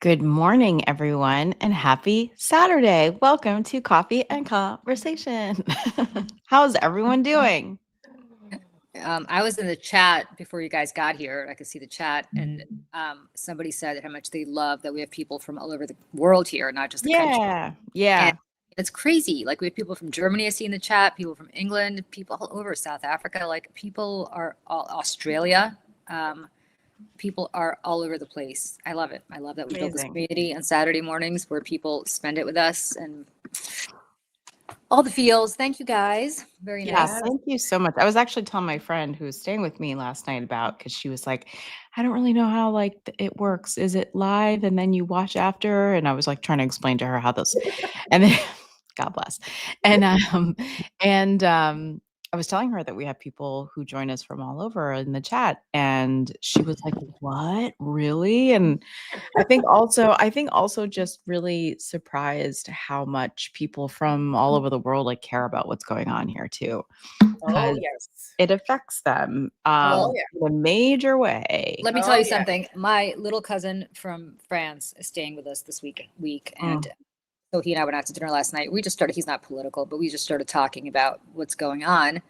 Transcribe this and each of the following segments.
Good morning, everyone, and happy Saturday. Welcome to Coffee and Conversation. How's everyone doing? I was in the chat before you guys got here. I could see the chat, and somebody said how much they love that we have people from all over the world here, not just the country. Yeah, And yeah, it's crazy. Like we have people from Germany I see in the chat, people from England, people all over South Africa. Like people are all Australia. Um, People are all over the place. I love it. I love that we built this amazing. community on Saturday mornings where people spend it with us and all the feels. Thank you guys. Very Yeah, nice. Yes. thank you so much. I was actually telling my friend who was staying with me last night about because she was like, I don't really know how it works. Is it live and then you watch after? And I was like trying to explain to her how those and then God bless. And I was telling her that we have people who join us from all over in the chat. And she was like, what? Really? And I think also just really surprised how much people from all over the world like care about what's going on here too, Oh, because yes. it affects them Oh, Well, yeah. in a major way. let me tell Oh, you yeah. something. My little cousin from France is staying with us this week, and Mm, so he and I went out to dinner last night. We just started. He's not political, but we just started talking about what's going on.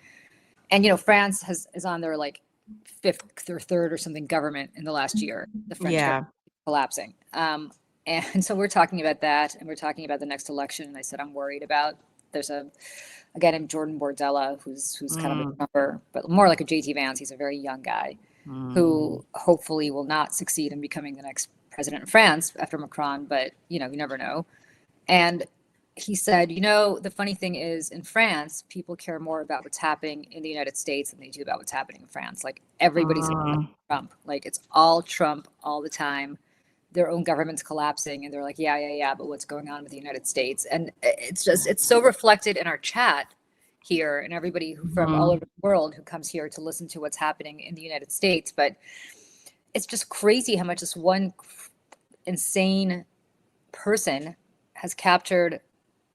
And France is on their like fifth or third or something government in the last year. The French government yeah. collapsing. And so we're talking about that, and we're talking about the next election. And I said I'm worried about. There's a guy named Jordan Bordella who's kind of a Mm, Trumper, but more like a JT Vance. He's a very young guy mm. who hopefully will not succeed in becoming the next president of France after Macron, but you never know. And he said, the funny thing is in France, people care more about what's happening in the United States than they do about what's happening in France. Like everybody's Mm. Trump. Like it's all Trump all the time. Their own government's collapsing and they're like, yeah, but what's going on with the United States? And it's so reflected in our chat here and everybody from all over Mhm. the world who comes here to listen to what's happening in the United States. But it's just crazy how much this one insane person has captured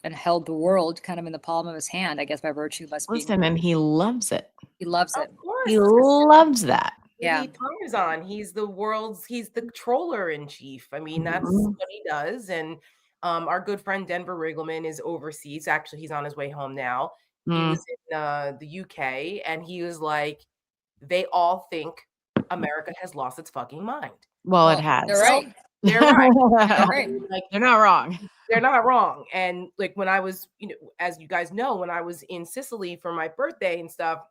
and held the world kind of in the palm of his hand, I guess by virtue of us being, Listen, and he loves it. he loves Of it. He course. loves that. Yeah. He Tarzan. He's the troller in chief. I mean, that's Mhm. what he does. And our good friend Denver Riggleman is overseas. Actually, he's on his way home now. He Mm. was in the UK, and he was like, they all think America has lost its fucking mind. Well, it Well, they're has. Well, right. they're right. They're right. Like They're not wrong. they're not wrong. And like when I was, as you guys know, when I was in Sicily for my birthday and stuff,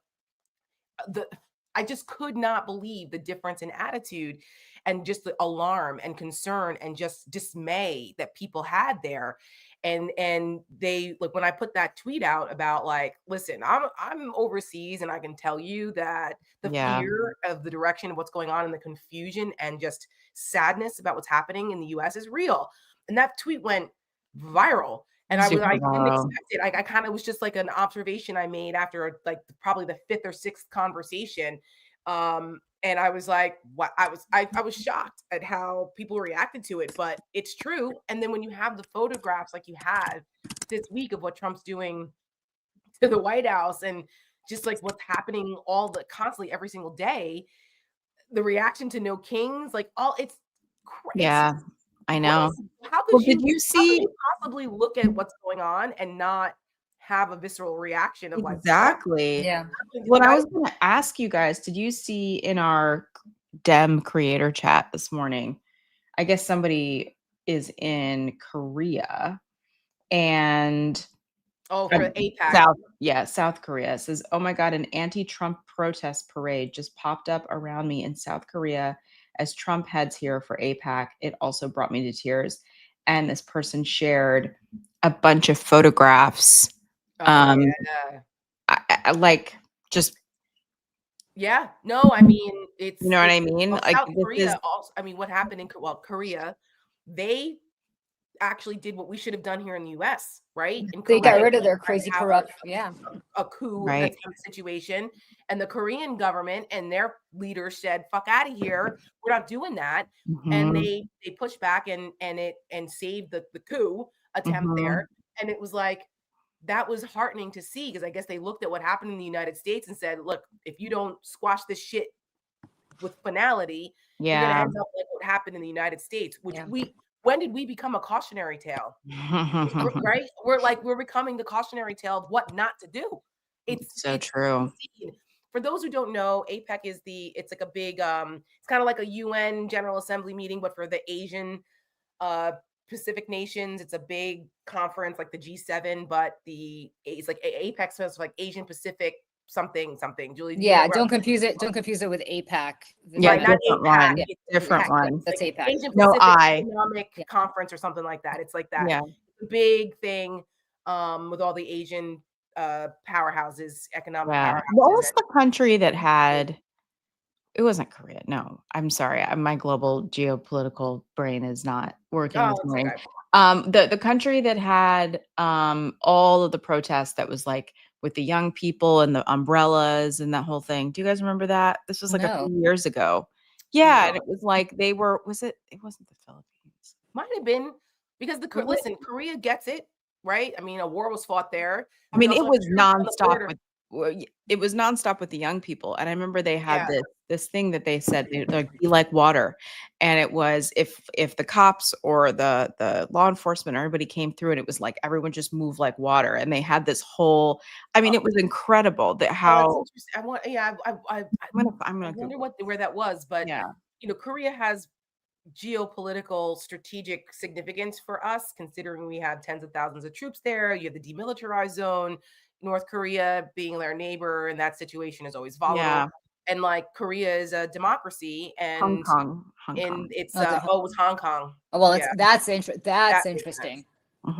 the I just could not believe the difference in attitude and just the alarm and concern and just dismay that people had there. And they, like, when I put that tweet out about, like, listen, I'm overseas and I can tell you that the Yeah. fear of the direction of what's going on and the confusion and just sadness about what's happening in the US is real. And that tweet went viral. And Super I didn't viral. expect it. I kind of was just like an observation I made after like probably the fifth or sixth conversation. And I was like, what? I was shocked at how people reacted to it, but it's true. And then when you have the photographs like you had this week of what Trump's doing to the White House and just like what's happening all the constantly every single day, the reaction to No Kings, like all it's Yeah, I know. crazy. Well, did you How could see you possibly look at what's going on and not have a visceral reaction of like, what exactly. Yeah. happened? What I was gonna ask you guys, did you see in our Dem creator chat this morning? I guess somebody is in Korea and Oh, or for APAC. South Korea says, "Oh my God, an anti-Trump protest parade just popped up around me in South Korea as Trump heads here for APAC. It also brought me to tears." And this person shared a bunch of photographs, Oh um, yeah. like just Yeah. No, I mean, you know what I mean? well, Like South this is Korea also, I mean, what happened in Korea, they actually did what we should have done here in the US, right? In They got Korea, right, rid of we their tried to crazy have corrupt. Yeah. a coup right. attempt situation, and the Korean government and their leaders said, "Fuck out of here, we're not doing that." And Mhm, they pushed back and saved the coup attempt mhm. there. And it was like that was heartening to see because I guess they looked at what happened in the United States and said, "Look, if you don't squash this shit with finality, you're going to Yeah, end up like what happened in the United States," which Yeah. when did we become a cautionary tale? Right? We're becoming the cautionary tale of what not to do. It's true. insane. For those who don't know, APEC is it's like a big it's kind of like a UN General Assembly meeting, but for the Asian uh Pacific nations. It's a big conference like the G7, but it's like APEC, so it's like Asian Pacific something something. Julie, do you know Yeah, where don't confuse it with APAC. Yeah, right, not different APAC, one. it's Different APEC, one. That's like APAC. Asian No, Pacific I. Economic Yeah. Conference or something like that. It's like that. Yeah. It's a big thing with all the Asian powerhouses, economic Yeah. powerhouses. What was the country that had it wasn't Korea. No, I'm sorry. My global geopolitical brain is not working Oh, this it's morning. okay. The country that had all of the protests that was like with the young people and the umbrellas and that whole thing. Do you guys remember that? This was like a No. few years ago. Yeah, No. and it was like it wasn't the Philippines. Might have been because Was it? listen, Korea gets it, right? I mean, a war was fought there. I We mean, also it have was troops on the nonstop border. with it was nonstop with the young people, and I remember they had Yeah. this thing that they said they're like, "Be like water," and it was if the cops or the law enforcement or everybody came through, and it was like everyone just moved like water, and they had this whole. I mean, Oh, it was incredible that oh, that's how. interesting. I want, yeah, I'm I gonna wonder Google. where that was, but Yeah, Korea has geopolitical strategic significance for us, considering we have tens of thousands of troops there. You have the demilitarized zone. North Korea being their neighbor, and that situation is always volatile. yeah. And like Korea is a democracy, Hong and Kong, Hong Kong. it's Oh, it was Hong Kong. well, Yeah, that's that makes interesting. sense.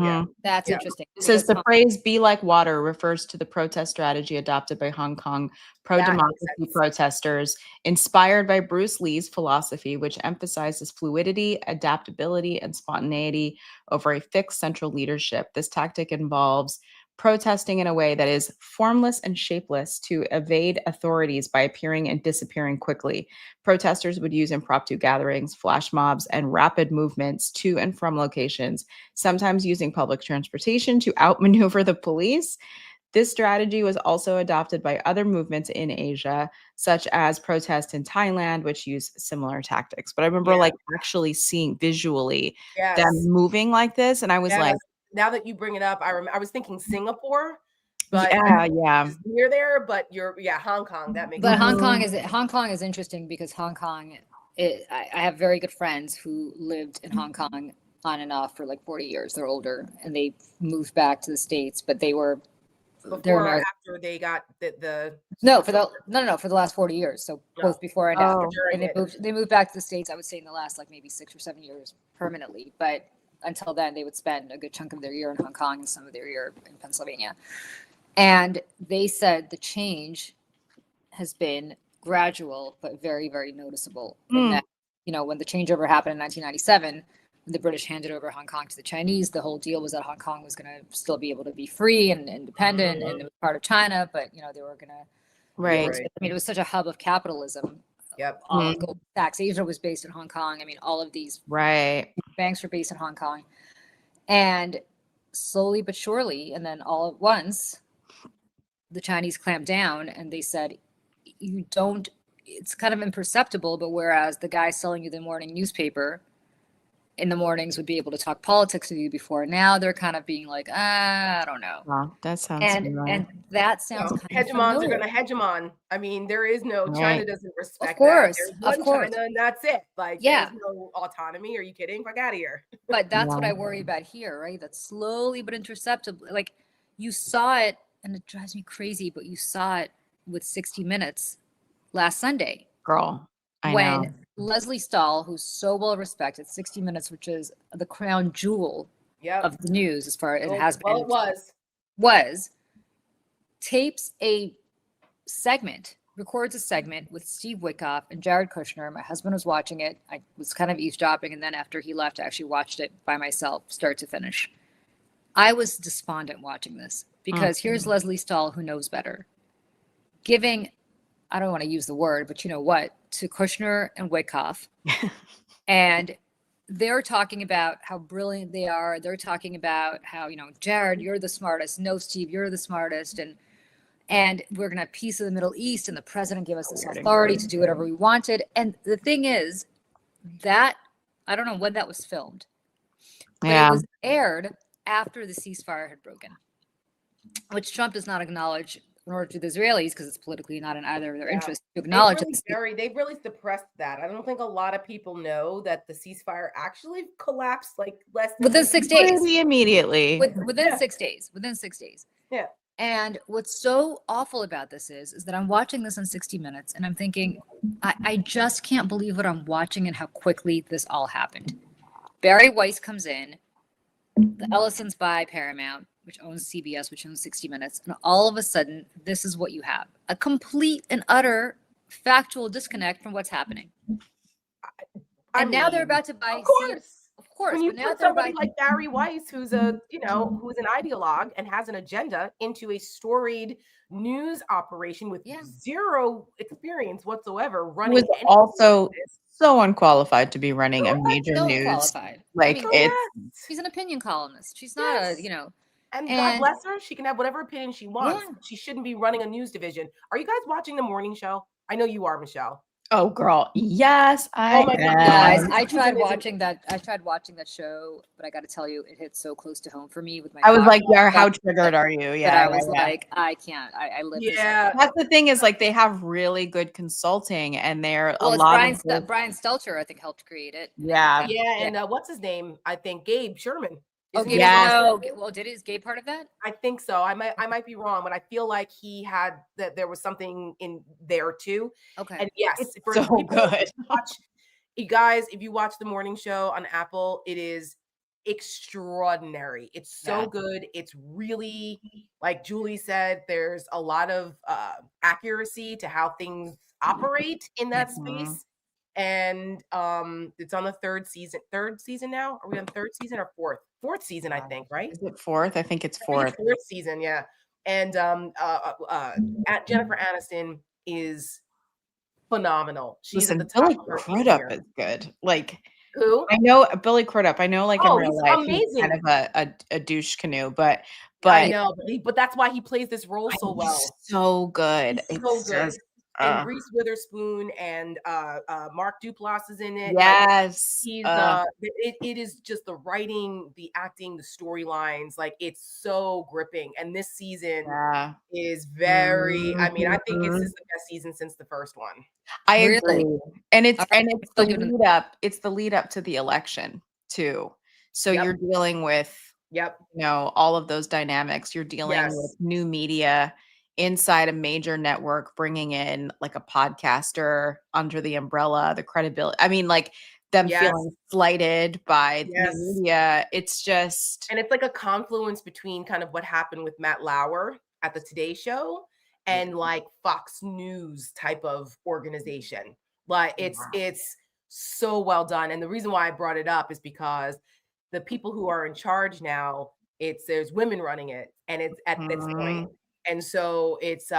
Yeah, Mhm. That's yeah. interesting. It says because the phrase "be like water" refers to the protest strategy adopted by Hong Kong That makes pro-democracy sense. protesters, inspired by Bruce Lee's philosophy, which emphasizes fluidity, adaptability, and spontaneity over a fixed central leadership. This tactic involves protesting in a way that is formless and shapeless to evade authorities by appearing and disappearing quickly. Protesters would use impromptu gatherings, flash mobs, and rapid movements to and from locations, sometimes using public transportation to outmaneuver the police. This strategy was also adopted by other movements in Asia, such as protests in Thailand, which use similar tactics. But I remember Yeah. like actually seeing visually them Yes. moving like this, and I was like, Yes. Now that you bring it up, I was thinking Singapore, but yeah. it's near there. But Hong Kong. That makes But sense. Hong Kong is interesting because Hong Kong, I have very good friends who lived in Hong Kong on and off for like 40 years. They're older and they moved back to the States, but they're Before or American. after they got the No, for the last 40 years. So both before and after. Oh. And they moved back to the States, I would say in the last like maybe 6 or 7 years permanently. But until then, they would spend a good chunk of their year in Hong Kong and some of their year in Pennsylvania. And they said the change has been gradual but very, very noticeable. In that, when the changeover happened in 1997, when the British handed over Hong Kong to the Chinese, the whole deal was that Hong Kong was going to still be able to be free and independent, and it was part of China, but they were going to. Right. Right. I mean, it was such a hub of capitalism. Yep. All of Goldman Sachs, Asia was based in Hong Kong. I mean, all of these Right. banks were based in Hong Kong, and slowly but surely, and then all at once, the Chinese clamped down and they said, you don't, it's kind of imperceptible, but whereas the guy selling you the morning newspaper in the mornings would be able to talk politics with you before, now they're kind of being like, I don't know. Wow, that sounds And familiar. that sounds kind of hegemons familiar. are going to hegemon. I mean, there is no China doesn't respect Of course, that. There's one China and that's it. Like there's no autonomy. Are you kidding? Fuck out of here. But that's what I worry about here, right? That slowly but imperceptibly, like you saw it, and it drives me crazy, but you saw it with 60 Minutes last Sunday. Girl, I when know. Leslie Stahl, who's so well respected, 60 Minutes, which is the crown jewel of the news as far as it has been. Well, it tapes a segment, records a segment with Steve Witkoff and Jared Kushner. My husband was watching it. I was kind of eavesdropping, and then after he left, I actually watched it by myself, start to finish. I was despondent watching this because here's Leslie Stahl, who knows better, giving, I don't want to use the word, but you know what, to Kushner and Witkoff. And they're talking about how brilliant they are. They're talking about how, Jared, you're the smartest. No, Steve, you're the smartest. And we're going to have peace of the Middle East. And the president gave us this authority to do whatever we wanted. And the thing is that, I don't know when that was filmed, But Yeah. it was aired after the ceasefire had broken, which Trump does not acknowledge, nor do the Israelis, because it's politically not in either of their Yeah. interests to acknowledge They've really suppressed that. I don't think a lot of people know that the ceasefire actually collapsed like less than within 6 days. Pretty immediately. Within Yeah. 6 days. Within 6 days. Yeah. And what's so awful about this is that I'm watching this on 60 Minutes and I'm thinking, I just can't believe what I'm watching and how quickly this all happened. Barry Weiss comes in, the Ellisons buy Paramount, which owns CBS, which owns 60 Minutes, and all of a sudden, this is what you have: a complete and utter factual disconnect from what's happening. And now they're about to buy. Of course. Of course, When you but now put they're somebody buying. like Barry Weiss, who's an ideologue and has an agenda, into a storied news operation with Yeah. zero experience whatsoever Who running was anything also like this. so unqualified to be running a major So news. qualified. Like, it's She's an opinion columnist. She's not Yes. And God and- bless her, she can have whatever opinion she wants. Yeah. She shouldn't be running a news division. Are you guys watching the morning show? I know you are, Michelle. oh girl, yes, I Oh my God, am. guys, This I season tried is- watching that. I tried watching that show, but I got to tell you, it hit so close to home for me with my. I was dog like, yeah, how that- triggered are you? that Yeah, I was yeah. like, I can't. I live. this Yeah. That's the thing, is like they have really good consulting, and they're Well, a it's lot Brian, of those- Brian Stelter, I think, helped create it. Yeah. Yeah, and what's his name? I think Gabe Sherman. Oh, Isn't Gabe, he Yes. also- well, is Gabe part of that? I think so. I might be wrong, but I feel like he had that there was something in there too. Okay. And yes, It's for so people who good. watch, you guys, if you watch the morning show on Apple, it is extraordinary. It's so Yeah. good. It's really, like Julie said, there's a lot of accuracy to how things operate in that Mhm. space. And it's on the third season now. Are we on third season or fourth season, I think, right? Is it fourth? I think it's I think fourth. it's fourth season, yeah. And Jennifer Aniston is phenomenal. She's Listen, at the top Billy of her Crudup career. is good. Like, Who? I know Billy Crudup. I know, like in Oh, real he's life, he's kind amazing. of a douche canoe, but I know, but that's why he plays this role so he's well. so good. He's so It's good. just, And Reese Witherspoon and Mark Duplass is in it. Like, yes. he's it is just the writing, the acting, the storylines. Like, it's so gripping. And this season Yeah. is very. I mean, I think this Mhm. is the best season since the first one. I Really? agree. And it's All right, the still giving- lead up. It's the lead up to the election too. So Yep. you're dealing with, Yep. all of those dynamics. You're dealing Yes. with new media inside a major network, bringing in like a podcaster under the umbrella, the credibility. I mean, like them Yes. feeling slighted by Yes. the media. It's just, And it's like a confluence between kind of what happened with Matt Lauer at the Today Show and like Fox News type of organization. Like, it's so well done. And the reason why I brought it up is because the people who are in charge now, there's women running it, and it's at this point. And so it's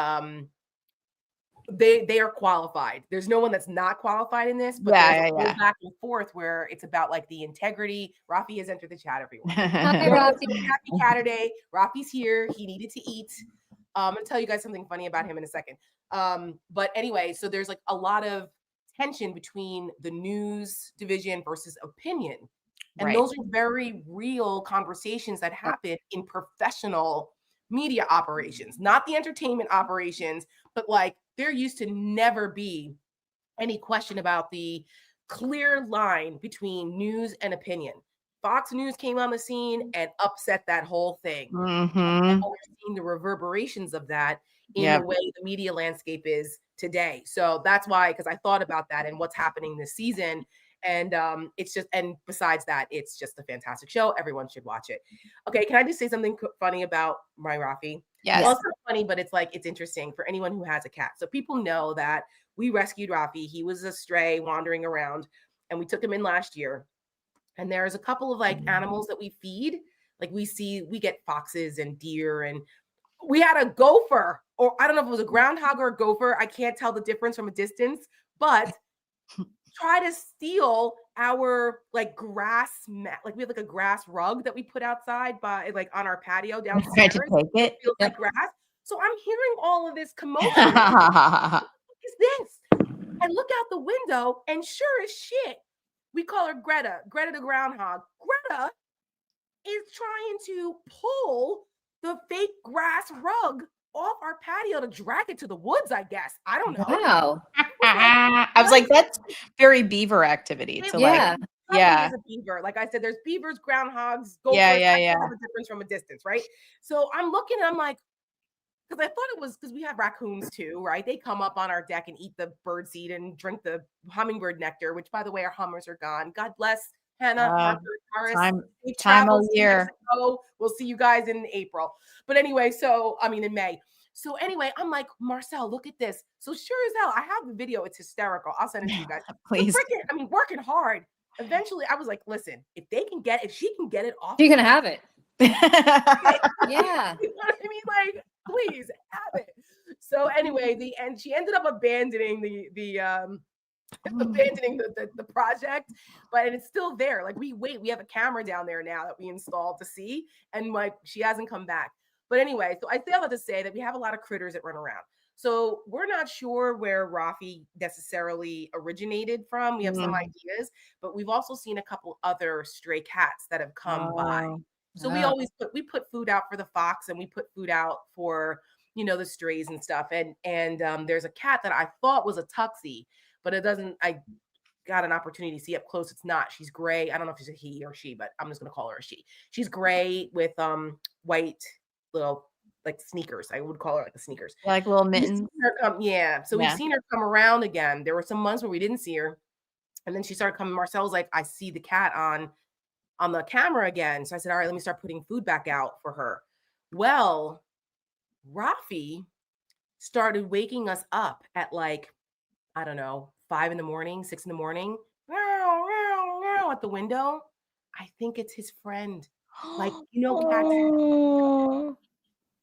they are qualified. There's no one that's not qualified in this, but there's a whole back and forth where it's about like the integrity. Rafi has entered the chat, everyone. Hi, Rafi. Happy Saturday. Rafi's here. He needed to eat. I'm gonna tell you guys something funny about him in a second. But anyway, so there's like a lot of tension between the news division versus opinion. And those are very real conversations that happen in professional media operations, not the entertainment operations, but like there used to never be any question about the clear line between news and opinion. Fox News came on the scene and upset that whole thing. And we're seeing the reverberations of that in the way the media landscape is today. So that's why, because I thought about that and what's happening this season. And it's just, and besides that, it's just a fantastic show. Everyone should watch it. Okay, can I just say something funny about my Rafi? Yes. Well, it's not funny, but it's like, it's interesting for anyone who has a cat. So people know that we rescued Rafi. He was a stray wandering around, and we took him in last year. And there's a couple of like animals that we feed. Like we get foxes and deer, and we had a gopher, or I don't know if it was a groundhog or a gopher. I can't tell the difference from a distance, but try to steal our like grass mat. Like we have like a grass rug that we put outside by like on our patio downstairs. To take it. Feels like grass. So I'm hearing all of this commotion. What is this? I look out the window, and sure as shit, we call her Greta the groundhog. Greta is trying to pull the fake grass rug off our patio to drag it to the woods, I guess. I don't know. Wow. I was like, that's very beaver activity to like, Yeah. Probably yeah. is a beaver. Like I said, there's beavers, groundhogs, Yeah, gophers. yeah, I yeah. can tell the difference from a distance, right? So I'm looking and I'm like, because I thought it was because we have raccoons too, right? They come up on our deck and eat the bird seed and drink the hummingbird nectar, which by the way, our hummers are gone. God bless Hannah, Harper, Taurus. time Safe of travels to year. Mexico. We'll see you guys in April. But anyway, so I mean in May. So anyway, I'm like, Marcel, look at this. So sure as hell, I have the video. It's hysterical. I'll send it to you guys. Please. Freaking, I mean, working hard. Eventually, I was like, listen, if she can get it off, You're gonna have it. yeah. Yeah. You know what I mean? Like, please have it. So anyway, and she ended up abandoning abandoning the project, but it's still there. Like we have a camera down there now that we installed to see, and like she hasn't come back. But anyway, so I say all that to say that we have a lot of critters that run around. So we're not sure where Rafi necessarily originated from. We have some ideas, but we've also seen a couple other stray cats that have come by. So we always put food out for the fox, and we put food out for the strays and stuff. And there's a cat that I thought was a tuxie, but it doesn't. I got an opportunity to see up close. It's not. She's gray. I don't know if she's a he or she, but I'm just gonna call her a she. She's gray with white little like sneakers. I would call her like the sneakers, like little mittens. Yeah. So we've seen her come around again. There were some months where we didn't see her, and then she started coming. Marcel's like, I see the cat on the camera again. So I said, all right, let me start putting food back out for her. Well, Rafi started waking us up at like, I don't know, 5 in the morning, 6 in the morning, at the window. I think it's his friend. Like, cats.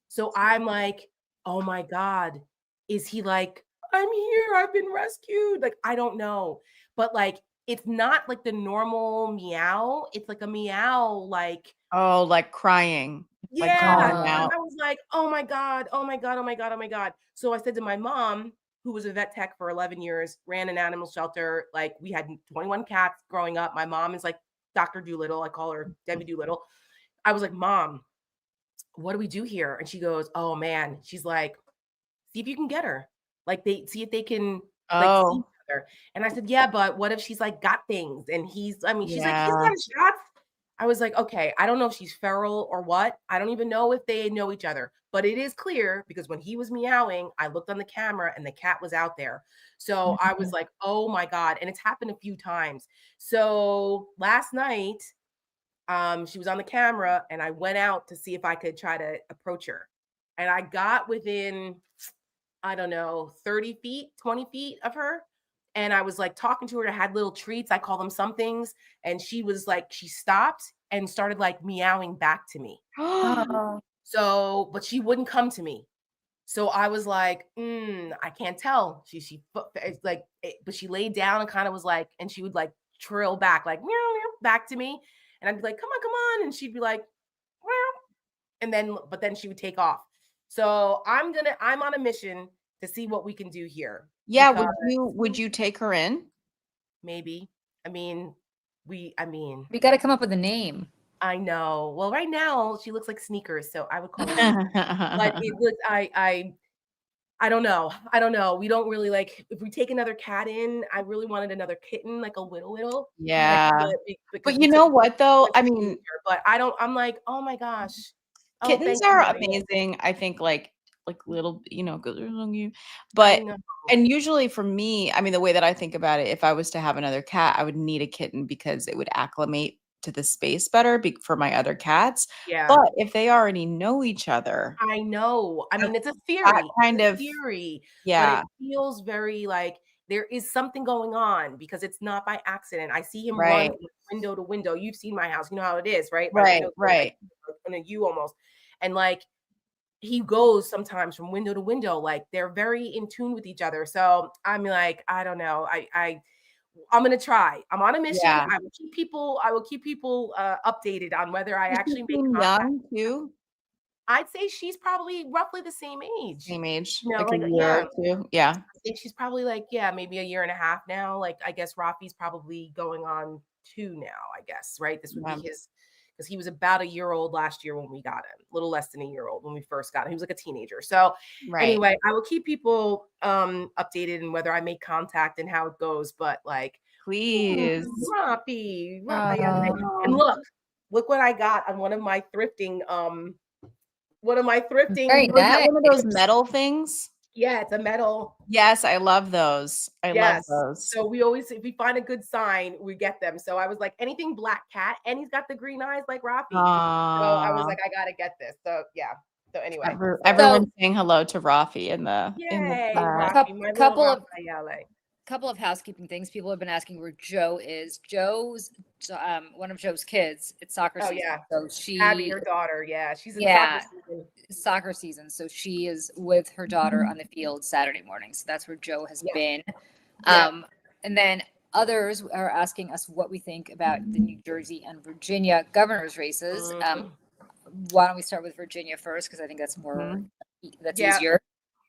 So I'm like, oh my God, is he like, I'm here, I've been rescued? Like, I don't know. But like, it's not like the normal meow. It's like a meow, like, oh, like crying. yeah. Like calling And out. I was like, oh my God, oh my God, oh my God, oh my God. So I said to my mom, who was a vet tech for 11 years, ran an animal shelter. Like we had 21 cats growing up. My mom is like Dr. Doolittle. I call her Debbie Doolittle. I was like, Mom, what do we do here? And she goes, oh man. She's like, see if you can get her. Like they see if they can like see each other. And I said, yeah, but what if she's like got things? And she's like, he's got shots. I was like, okay, I don't know if she's feral or what. I don't even know if they know each other, but it is clear because when he was meowing, I looked on the camera and the cat was out there. So I was like, oh my God. And it's happened a few times. So last night, she was on the camera and I went out to see if I could try to approach her. And I got within, I don't know, 30 feet, 20 feet of her. And I was like talking to her. I had little treats. I call them somethings. And she was like, she stopped and started like meowing back to me. So, but she wouldn't come to me. So I was like, I can't tell. It's like, but she laid down and kind of was like, and she would like trill back, like meow, meow, back to me. And I'd be like, come on. And she'd be like, meow. And then she would take off. So I'm on a mission to see what we can do here. Yeah. Would you take her in? Maybe. We got to come up with a name. I know. Well, right now she looks like Sneakers, so I would call her. But it was I don't know. I don't know. We don't really like if we take another cat in. I really wanted another kitten, like a little. Yeah. But you know what though? I mean, but I don't. I'm like, oh my gosh, kittens are amazing. I think like little, but and usually for me, I mean, the way that I think about it, if I was to have another cat, I would need a kitten because it would acclimate to the space better for my other cats. Yeah. But if they already know each other, I know. I mean, it's a theory. Kind of theory. Yeah. But it feels very like there is something going on because it's not by accident. I see him Right. run window to window. You've seen my house. You know how it is, right? Right. On a U almost. And like he goes sometimes from window to window. Like they're very in tune with each other. So I'm like, I don't know. I'm gonna try. I'm on a mission. Yeah. I will keep people updated on whether I actually make young too. I'd say she's probably roughly the same age. Same age. You know, like a year or two. Yeah. I think she's probably like, yeah, maybe a year and a half now. Like I guess Rafi's probably going on 2 now, I guess, right? This would be his because he was about a year old last year when we got him, a little less than a year old when we first got him. He was like a teenager. So Right. anyway, I will keep people updated and whether I make contact and how it goes. But like, Please. Rafi, and Oh. look what I got on one of my thrifting. One of my thrifting. Very Was that one of those nice. metal things? Yeah, it's a metal. Yes, I love those. I love Yes. those. So we always, if we find a good sign, we get them. So I was like, anything black cat, and he's got the green eyes like Rafi. So I was Aw. like, I gotta get this. So yeah. So anyway, Everyone's saying hello to Rafi in the yay, chat. Rafi, my Couple little of- Rafaele. Couple of housekeeping things. People have been asking where Joe is. Joe's one of Joe's kids. It's soccer Oh, season. yeah. So she Abby, your daughter, yeah, she's in Yeah. soccer season. soccer season. So she is with her daughter on the field Saturday morning. So that's where Joe has Yeah. been. Yeah. And then others are asking us what we think about the New Jersey and Virginia governor's races. Mhm. Why don't we start with Virginia first? Because I think that's more that's Yeah. easier.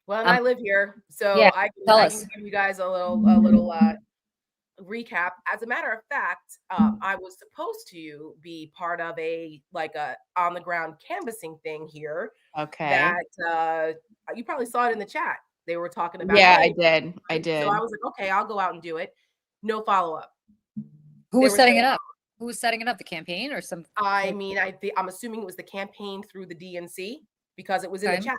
Well, and I live here, so yeah, I tell can us. give you guys a little recap. As a matter of fact, I was supposed to be part of a on the ground canvassing thing here. Okay. That you probably saw it in the chat. They were talking about. Yeah, hey, I did. So I was like, okay, I'll go out and do it. No follow up. Who was There was setting no- it up? Who was setting it up? The campaign or some? I mean, I'm assuming it was the campaign through the DNC because it was in the Okay. chat.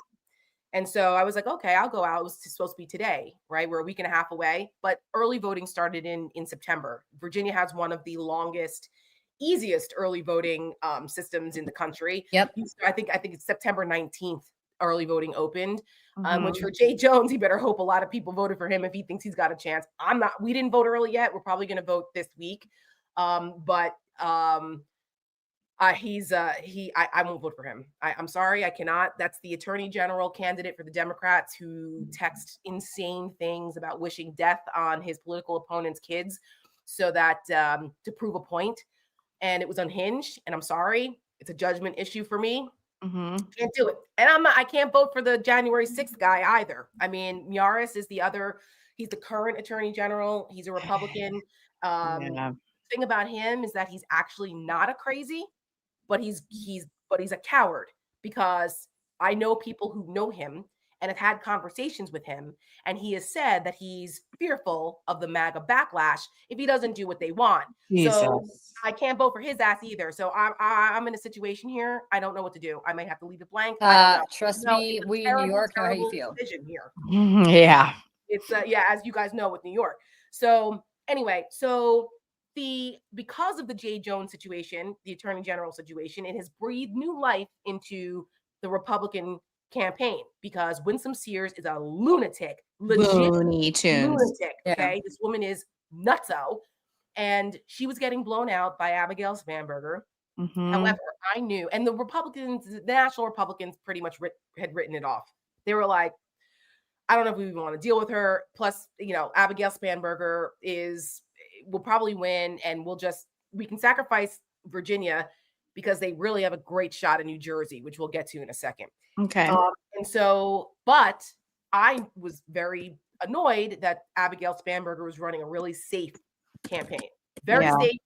And so I was like, okay, I'll go out. It was supposed to be today, right? We're a week and a half away, but early voting started in September. Virginia has one of the longest, easiest early voting systems in the country. Yep. I think it's September 19th. Early voting opened, Mhm. which for Jay Jones, he better hope a lot of people voted for him if he thinks he's got a chance. We didn't vote early yet. We're probably going to vote this week. I won't vote for him. I'm sorry, I cannot. That's the attorney general candidate for the Democrats who texts insane things about wishing death on his political opponent's kids so that to prove a point. And it was unhinged. And I'm sorry, it's a judgment issue for me. Can't do it. And I can't vote for the January 6th guy either. I mean, Miyares is he's the current attorney general. He's a Republican. Yeah. Thing about him is that he's actually not a crazy, but he's a coward, because I know people who know him and have had conversations with him, and he has said that he's fearful of the MAGA backlash if he doesn't do what they want. So Jesus. I can't vote for his ass either. So I'm in a situation here. I don't know what to do. I might have to leave it blank. I don't know. Trust No, me, it's a we in New terrible, York know how you terrible feel. decision here. Yeah. It's as you guys know with New York. So anyway, because of the Jay Jones situation, the attorney general situation, it has breathed new life into the Republican campaign, because Winsome Sears is a lunatic, legit Looney Tunes. lunatic. Yeah. Okay, this woman is nutso, and she was getting blown out by Abigail Spanberger. Mhm. However, I knew, and the Republicans, the National Republicans, pretty much had written it off. They were like, I don't know if we even want to deal with her. Plus, Abigail Spanberger will probably win, and we can sacrifice Virginia because they really have a great shot in New Jersey, which we'll get to in a second. Okay. But I was very annoyed that Abigail Spanberger was running a really safe campaign, very Yeah. safe,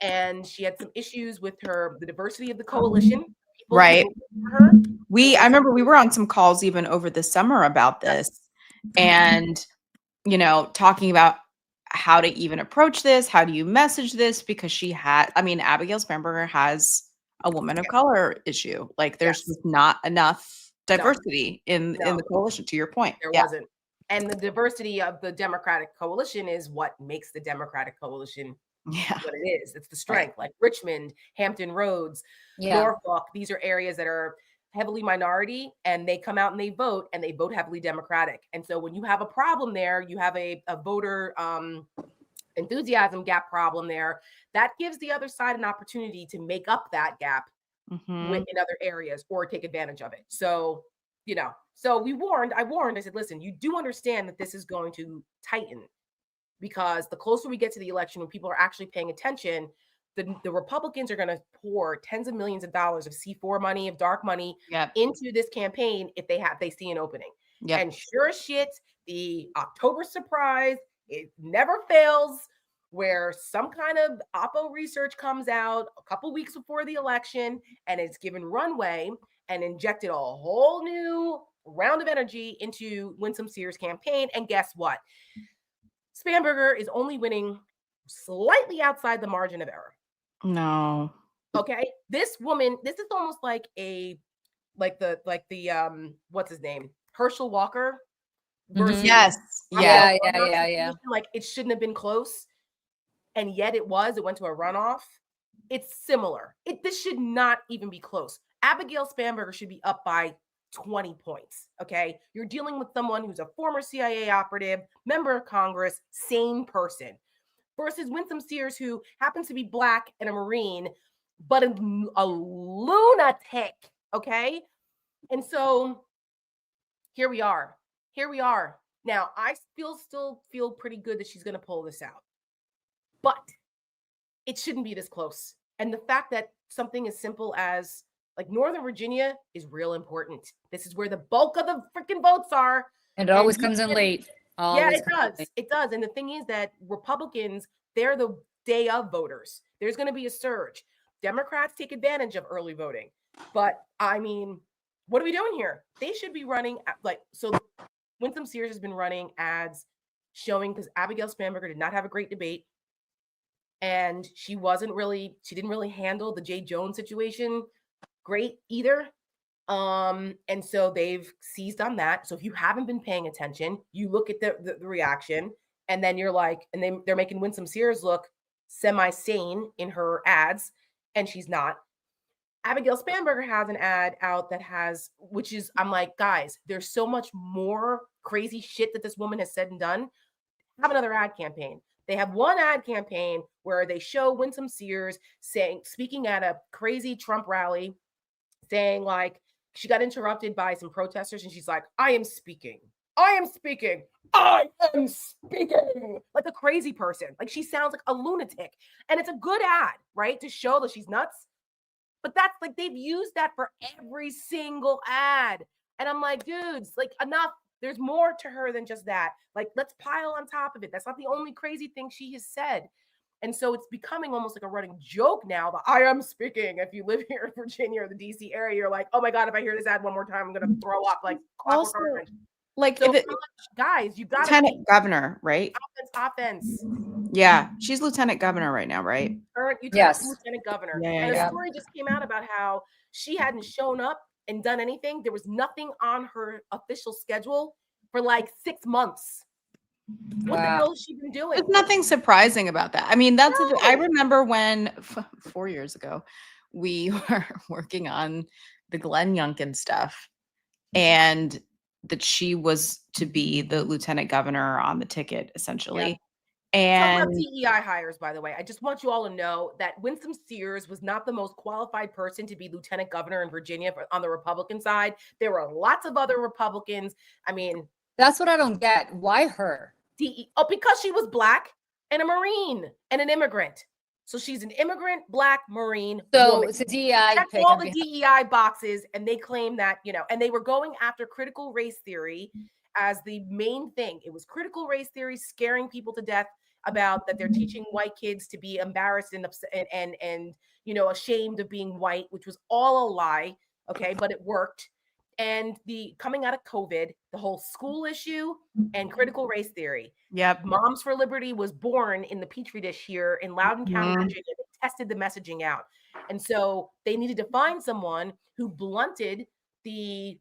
and she had some issues with the diversity of the coalition. People Right. didn't vote for her. I remember we were on some calls even over the summer about this, and talking about how to even approach this. How do you message this? Because Abigail Spanberger has a woman of color issue. Like, there's Yes. just not enough diversity in the coalition, to your point. There Yeah. wasn't. And the diversity of the Democratic coalition is what makes the Democratic coalition Yeah. what it is. It's the strength. Like Richmond, Hampton Roads, Yeah. Norfolk. These are areas that are heavily minority, and they come out and they vote heavily Democratic. And so when you have a problem there, you have a voter enthusiasm gap problem there. That gives the other side an opportunity to make up that gap Mhm. in other areas or take advantage of it. So, I warned, I said, listen, you do understand that this is going to tighten, because the closer we get to the election, when people are actually paying attention, the Republicans are going to pour tens of millions of dollars of C4 money, of dark money Yep. into this campaign if they see an opening. Yep. And sure as shit, the October surprise, it never fails. where some kind of Oppo research comes out a couple weeks before the election and it's given runway and injected a whole new round of energy into Winsome Sears' campaign. And guess what? Spamberger is only winning slightly outside the margin of error. No. Okay. This woman, this is almost like the what's his name? Herschel Walker versus Yes. Yeah, Obama yeah. situation. Like it shouldn't have been close. And yet it was. It went to a runoff. It's similar. This should not even be close. Abigail Spamberger should be up by 20 points. Okay. You're dealing with someone who's a former CIA operative, member of Congress, same person, versus Winsome Sears, who happens to be Black and a Marine, but a lunatic. Okay. And so here we are. Here we are. Now, I still feel pretty good that she's going to pull this out. But it shouldn't be this close. And the fact that something as simple as like Northern Virginia is real important. This is where the bulk of the freaking votes are. And it always comes in late. Yeah, it does. It does. And the thing is that Republicans, they're the day of voters. There's going to be a surge. Democrats take advantage of early voting. But I mean, what are we doing here? They should be running so Winsome Sears has been running ads showing, because Abigail Spamberger did not have a great debate. And she didn't really handle the Jay Jones situation great either. And so they've seized on that. So if you haven't been paying attention, you look at the reaction, and then you're like, and they're making Winsome Sears look semi-sane in her ads, and she's not. Abigail Spamberger has an ad out I'm like, guys, there's so much more crazy shit that this woman has said and done. Have another ad campaign. They have one ad campaign where they show Winsome Sears speaking at a crazy Trump rally, saying like she got interrupted by some protesters, and she's like, I am speaking. Like a crazy person. Like she sounds like a lunatic. And it's a good ad, right? To show that she's nuts. But that's like, they've used that for every single ad. And I'm like, dudes, like enough. There's more to her than just that. Like, let's pile on top of it. That's not the only crazy thing she has said. And so it's becoming almost like a running joke now that I am speaking. If you live here in Virginia or the DC area, you're like, oh my God, if I hear this ad one more time, I'm going to throw up like Also, like, so, guys, you got Lieutenant Governor, right? Offense. Yeah, she's Lieutenant Governor right now, right? Yes. Lieutenant Governor. Yeah, and a story just came out about how she hadn't shown up and done anything. There was nothing on her official schedule for like 6 months. What the hell has she been doing? There's nothing surprising about that. I mean, I remember when 4 years ago, we were working on the Glenn Youngkin stuff, and that she was to be the lieutenant governor on the ticket, essentially. Yep. And talk about DEI hires, by the way. I just want you all to know that Winsome Sears was not the most qualified person to be lieutenant governor in Virginia on the Republican side. There were lots of other Republicans. I mean, that's what I don't get. Why her? Because she was Black and a Marine and an immigrant. So she's an immigrant, Black, Marine. So woman. it's a DEI. That's all the DEI boxes. And they claim that, and they were going after critical race theory as the main thing. It was critical race theory scaring people to death about that they're teaching white kids to be embarrassed and upset and ashamed of being white, which was all a lie. Okay, but it worked. And the coming out of COVID, the whole school issue and critical race theory. Yep. Moms for Liberty was born in the Petri dish here in Loudoun County, Virginia. They tested the messaging out. And so they needed to find someone who blunted the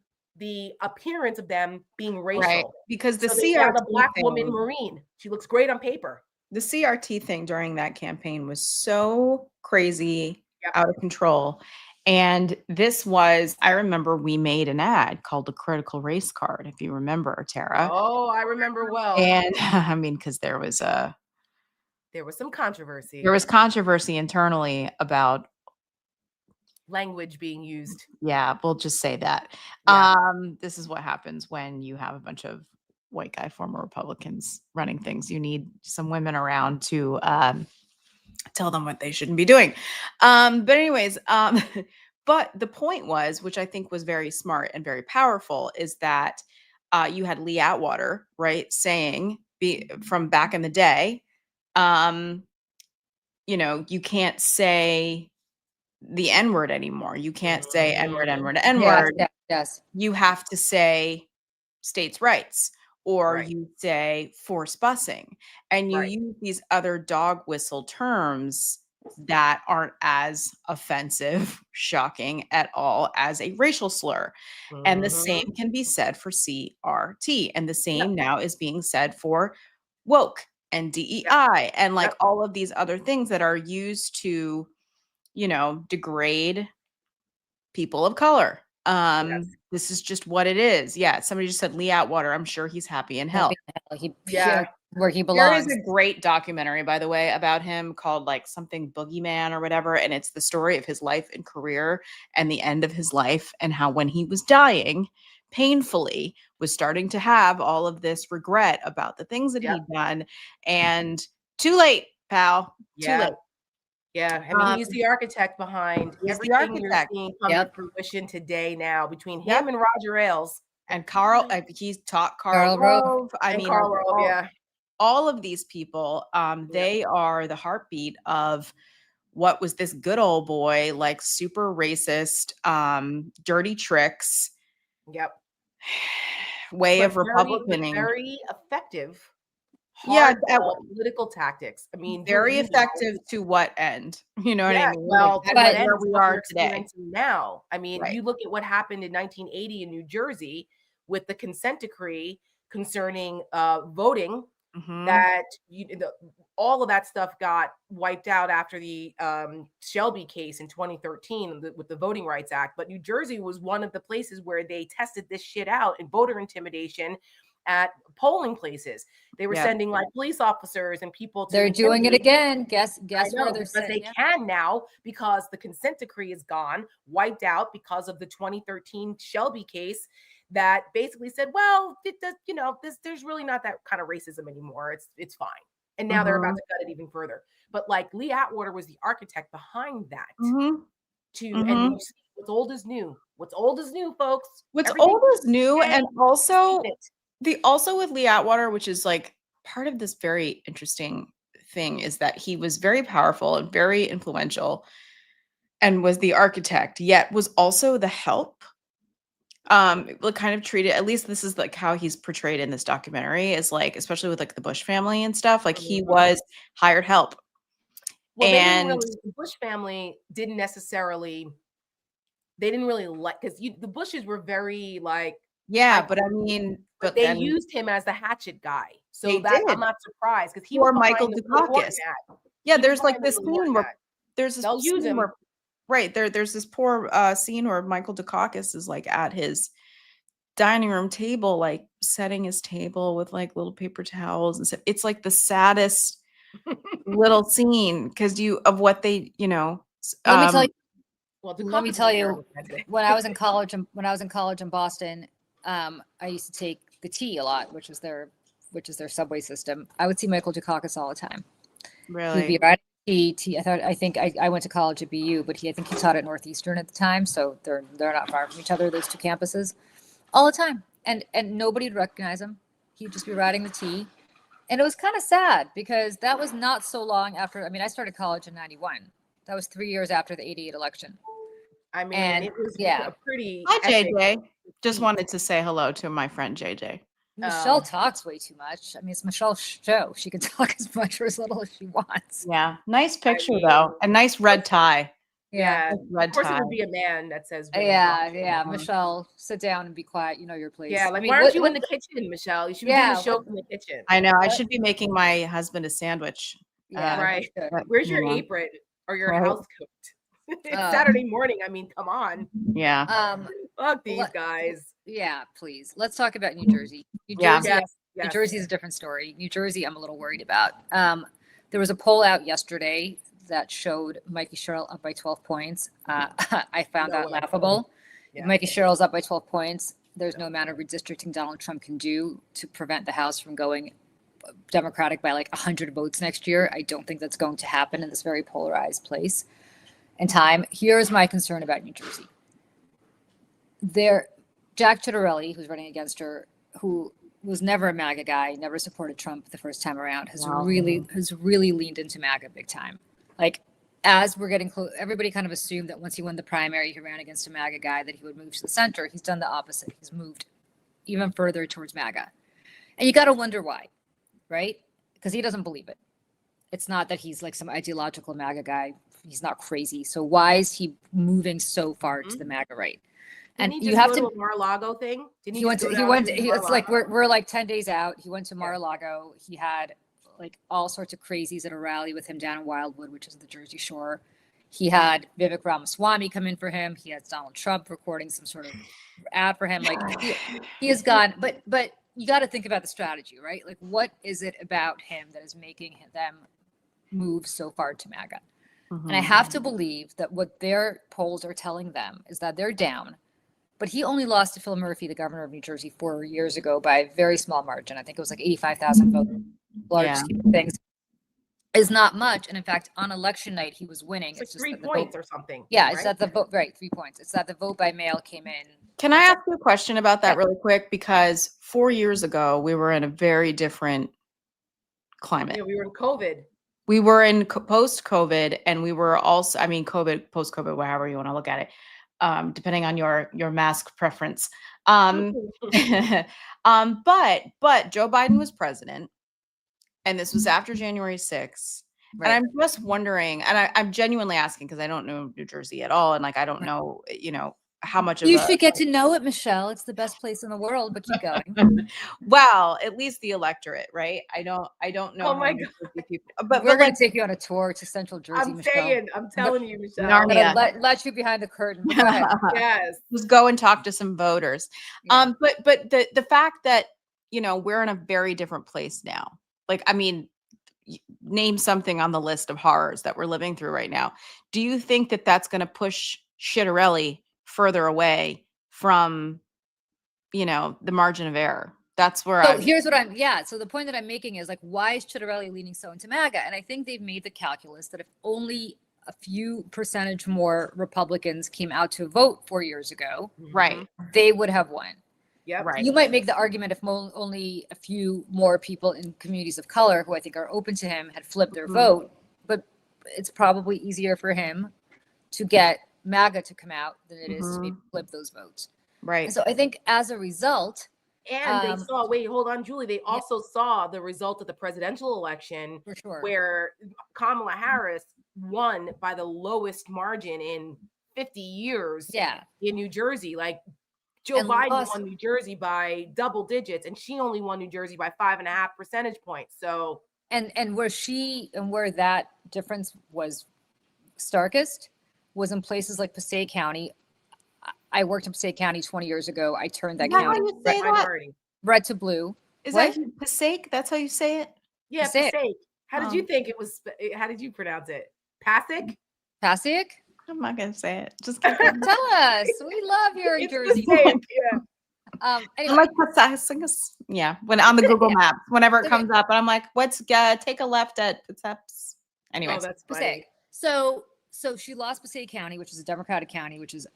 appearance of them being racial. Right. Because the CRT a Black woman Marine. She looks great on paper. The CRT thing during that campaign was so crazy, out of control. And this was, I remember we made an ad called the Critical Race Card, if you remember, Tara. Oh, I remember well. And I mean, because there was some controversy. There was controversy internally about language being used. Yeah, we'll just say that. Yeah. This is what happens when you have a bunch of white guy former Republicans running things. You need some women around to tell them what they shouldn't be doing. But anyways, but the point was, which I think was very smart and very powerful, is that you had Lee Atwater, right, saying from back in the day um, you can't say the N-word anymore. You can't say N-word, N-word, Yes, N-word. yes, yes. You have to say states' rights, or Right. you say forced busing, and you Right. use these other dog whistle terms that aren't as offensive, shocking at all as a racial slur. And the same Mhm. can be said for CRT, and the Yep. same now is being said for woke and Yep. DEI and like Yep. all of these other things that are used to, degrade people of color. Yes. This is just what it is. Yeah, somebody just said Lee Atwater. I'm sure he's happy in hell. Happy hell. He Yeah. where he There is belongs. a great documentary, by the way, about him called like something Boogeyman or whatever. And it's the story of his life and career and the end of his life, and how when he was dying painfully was starting to have all of this regret about the things that Yep. he'd done. And too late, pal. Too Yeah. late. Yeah. I mean, he's the architect behind He's the everything you're architect. seeing come Yep. to fruition today now between Yep. him and Roger Ailes And Carl, he's taught Karl Karl Rove. Rove. I and mean, Karl Rove. Yeah. all of these people, they are the heartbeat of what was this good old boy, like super racist, dirty tricks Yep. way But of Republicaning. very effective, Yeah, hardball political tactics. I mean, very you know, effective to what end? You know what I yeah, mean? well, Like, to that's what But- end where is we what we're are today. experiencing now. I mean, Right. you look at what happened in 1980 in New Jersey with the consent decree concerning voting. Mhm. That all of that stuff got wiped out after the Shelby case in 2013 with the Voting Rights Act. But New Jersey was one of the places where they tested this shit out in voter intimidation at polling places. They were Yep. sending like police officers and people to They're doing it intimidate. again. Guess I where know, they're because they sitting. can now, because the consent decree is gone, wiped out because of the 2013 Shelby case that basically said, well, it does, there's really not that kind of racism anymore. It's fine. And now they're about Mhm. to cut it even further. But like Lee Atwater was the architect behind that. Mhm. And Mhm. you see, what's old is new. What's old is new, folks. What's Everything old is new, and also it. also with Lee Atwater, which is like part of this very interesting thing, is that he was very powerful and very influential and was the architect, yet was also the help. Like kind of treated, at least this is like how he's portrayed in this documentary, is like, especially with like the Bush family and stuff, like he was hired help. Well, And the Bush family didn't necessarily, they didn't really like, because the Bushes were very like, yeah, I- but I mean, but but they then used him as the hatchet guy. So They that did. I'm not surprised, because he Or was Michael behind the Willy Horton Dukakis. ad. Yeah, He was there's like behind the this Willy Horton scene where ad. there's this They'll use scene him. where there's this poor scene where Michael Dukakis is like at his dining room table, like setting his table with like little paper towels and stuff. It's like the saddest little scene because of what they, Let me tell you. Well, Let me Dukakis tell was you, terrible president. when I was in college, in Boston, I used to take the T a lot, which is their subway system. I would see Michael Dukakis all the time. He'd really. be riding T. I think I went to college at BU, but I think he taught at Northeastern at the time, so they're not far from each other. Those two campuses, all the time, and nobody'd recognize him. He'd just be riding the T, and it was kind of sad because that was not so long after. I mean, I started college in '91. That was 3 years after the '88 election. I mean, And it was yeah. a pretty. Hi, epic JJ. Just feat. wanted to say hello to my friend JJ. Michelle talks way too much. I mean, it's Michelle's show. She can talk as much or as little as she wants. Yeah, nice picture mean, though. A nice red tie. Yeah, Red of course tie. it would be a man that says. women Yeah, talk. yeah. Michelle, sit down and be quiet. You know your place. Yeah, like I mean, why aren't you in the kitchen, Michelle? You should be doing Yeah, a show from the kitchen. I know. I What? should be making my husband a sandwich. Yeah, Right. good. but, Where's you your know, apron or your Right. house coat? It's Oh. Saturday morning. I mean, come on. Yeah. Fuck these Let- guys. Yeah, please. Let's talk about New Jersey. New Yeah. Jersey. Yes. New Yes. Jersey is a different story. New Jersey, I'm a little worried about. There was a poll out yesterday that showed Mikey Sherrill up by 12 points. I found No that way. laughable. Yeah. If Mikey Sherrill's up by 12 points, there's no amount of redistricting Donald Trump can do to prevent the House from going Democratic by like 100 votes next year. I don't think that's going to happen in this very polarized place and time. Here's my concern about New Jersey. Jack Ciattarelli, who's running against her, who was never a MAGA guy, never supported Trump the first time around, has Wow. really leaned into MAGA big time. Like as we're getting close, everybody kind of assumed that once he won the primary, he ran against a MAGA guy, that he would move to the center. He's done the opposite. He's moved even further towards MAGA. And you got to wonder why, right? Because he doesn't believe it. It's not that he's like some ideological MAGA guy. He's not crazy. So why is he moving so far to the MAGA right? Didn't And he you just have go to. to a Mar-a-Lago thing? Didn't He went just to. go He down went. to It's like Mar-a-Lago? we're like 10 days out. He went to Yeah. Mar-a-Lago. He had like all sorts of crazies at a rally with him down in Wildwood, which is the Jersey Shore. He had Vivek Ramaswamy come in for him. He had Donald Trump recording some sort of ad for him. Like he has gone, but you got to think about the strategy, right? Like what is it about him that is making them move so far to MAGA? And I have to believe that what their polls are telling them is that they're down. But he only lost to Phil Murphy, the governor of New Jersey, 4 years ago by a very small margin. I think it was like 85,000 votes. Large Yeah. scheme of things is not much. And in fact, on election night, he was winning. It's like just 3 that the points vote, or something. yeah, it's right? that the vote, right, 3 points. It's that the vote by mail came in. Can I ask you a question about that Yeah. really quick? Because 4 years ago, we were in a very different climate. Yeah, we were in COVID. We were in post-COVID, and we were also, I mean, COVID, post-COVID, however you want to look at it, depending on your mask preference. But Joe Biden was president, and this was after January 6th. Right. And I'm just wondering, and I'm genuinely asking because I don't know New Jersey at all, and like I don't Right. know, how much of You a should get to know it, Michelle. It's the best place in the world, but keep going. well, at least the electorate, right? I don't know Oh how my many God. Jersey people, but We're going like to take you on a tour to Central Jersey, I'm Michelle. saying, I'm telling you, Michelle. Narnia. Gonna let you behind the curtain. But go ahead. Yes. just go and talk to some voters. Yeah. But the fact that we're in a very different place now. Like, I mean, name something on the list of horrors that we're living through right now. Do you think that that's going to push Schitterelli further away from the margin of error? That's where So I'm. here's what so the point that I'm making is like, why is Chitterelli leaning so into MAGA? And I think they've made the calculus that if only a few percentage more Republicans came out to vote 4 years ago, Right. they would have won. Yep. Right. You might make the argument if only a few more people in communities of color who I think are open to him had flipped their vote, but it's probably easier for him to get MAGA to come out than it is to maybe flip those votes. Right. And so I think as a result, And they saw, wait, hold on, Julie. They also saw the result of the presidential election for sure, where Kamala Harris won by the lowest margin in 50 years in New Jersey. Like Joe Biden won New Jersey by double digits, and she only won New Jersey by 5.5 percentage points. So and where that difference was starkest was in places like Passaic County. I worked in Passaic County 20 years ago. I turned that county red to blue. Is that Passaic? That's how you say it? Yeah, Passaic. How did you think it was? How did you pronounce it? Passaic? Passaic? I'm not gonna say it. Just tell us. We love your Jersey. Passaic, anyway. Like Passaic. Yeah, when on the Google Maps, whenever it comes up, and I'm like, "What's take a left at Passaic?" Anyway, that's Passaic. So she lost Passaic County, which is a Democratic county, which is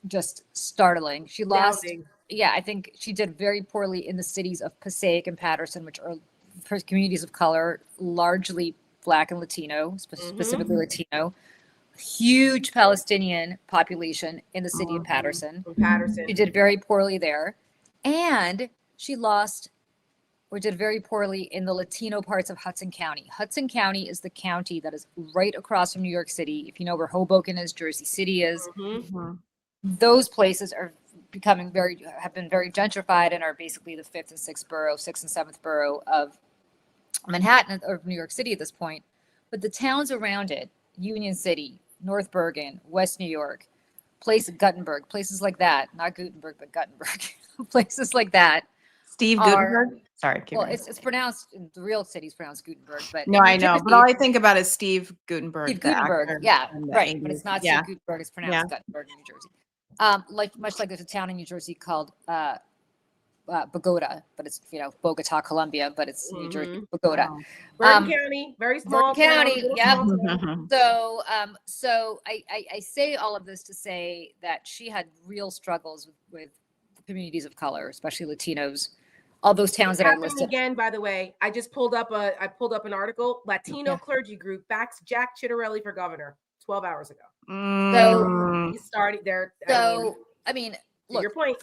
just startling. She lost. Yeah, I think she did very poorly in the cities of Passaic and Patterson, which are communities of color, largely Black and Latino, specifically Latino. Huge Palestinian population in the city of Patterson. She did very poorly there. And she lost or did very poorly in the Latino parts of Hudson County. Hudson County is the county that is right across from New York City. If you know where Hoboken is, Jersey City is, those places are have been very gentrified and are basically the 5th and 6th borough, 6th and 7th borough of Manhattan or New York City at this point. But the towns around it, Union City, North Bergen, West New York, Guttenberg, places like that, not Gutenberg, but Guttenberg, places like that. Steve Gutenberg? Sorry. Well, it's pronounced, the real city's pronounced Gutenberg, but no, I know, but all I think about is Steve Gutenberg. Steve Gutenberg, right, but it's not Steve Gutenberg, it's pronounced Guttenberg in New Jersey. Much like there's a town in New Jersey called Bogota, but it's Bogota, Colombia, but it's New Jersey, Bogota. Bergen County, very small county. Yeah. So I say all of this to say that she had real struggles with communities of color, especially Latinos, all those towns It's that I happening listed. again, by the way. I pulled up an article. Latino Yeah. clergy group backs Jack Ciattarelli for governor 12 hours ago. Mm. He started there. So, I mean, to look, your point.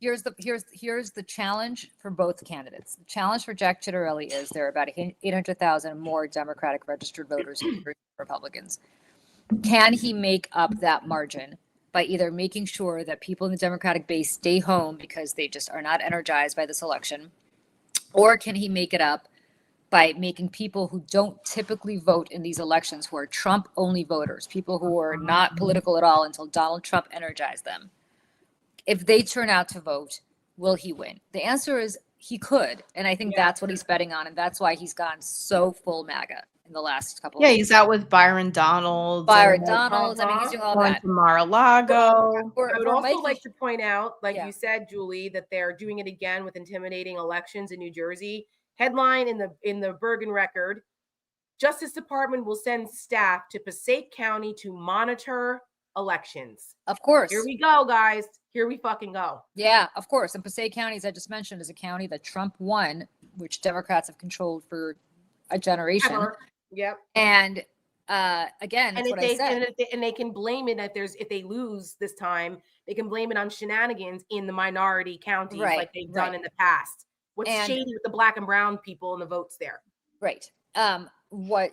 here's the challenge for both candidates. The challenge for Jack Ciattarelli is there are about 800,000 more Democratic registered voters than Republicans. Can he make up that margin by either making sure that people in the Democratic base stay home because they just are not energized by this election, or can he make it up by making people who don't typically vote in these elections, who are Trump only voters, people who are not political at all until Donald Trump energized them, if they turn out to vote, will he win? The answer is he could. And I think that's what he's betting on. And that's why he's gone so full MAGA in the last couple Yeah, of he's out with Byron Donalds. Byron and Donalds. I mean, he's doing all going that. to Mar-a-Lago. I would For also Mikey, like to point out, like Yeah. you said, Julie, that they're doing it again with intimidating elections in New Jersey. Headline in the Bergen Record: Justice Department will send staff to Passaic County to monitor elections. of course. Here we go, guys. Here we fucking go. Yeah, of course. And Passaic County, as I just mentioned, is a county that Trump won, which Democrats have controlled for a generation. Ever. Yep. And again, that's And what I said. and they can blame it if they lose this time, they can blame it on shenanigans in the minority counties, Right, like they've done right. in the past. What's And- shady with the black and brown people and the votes there? Right. What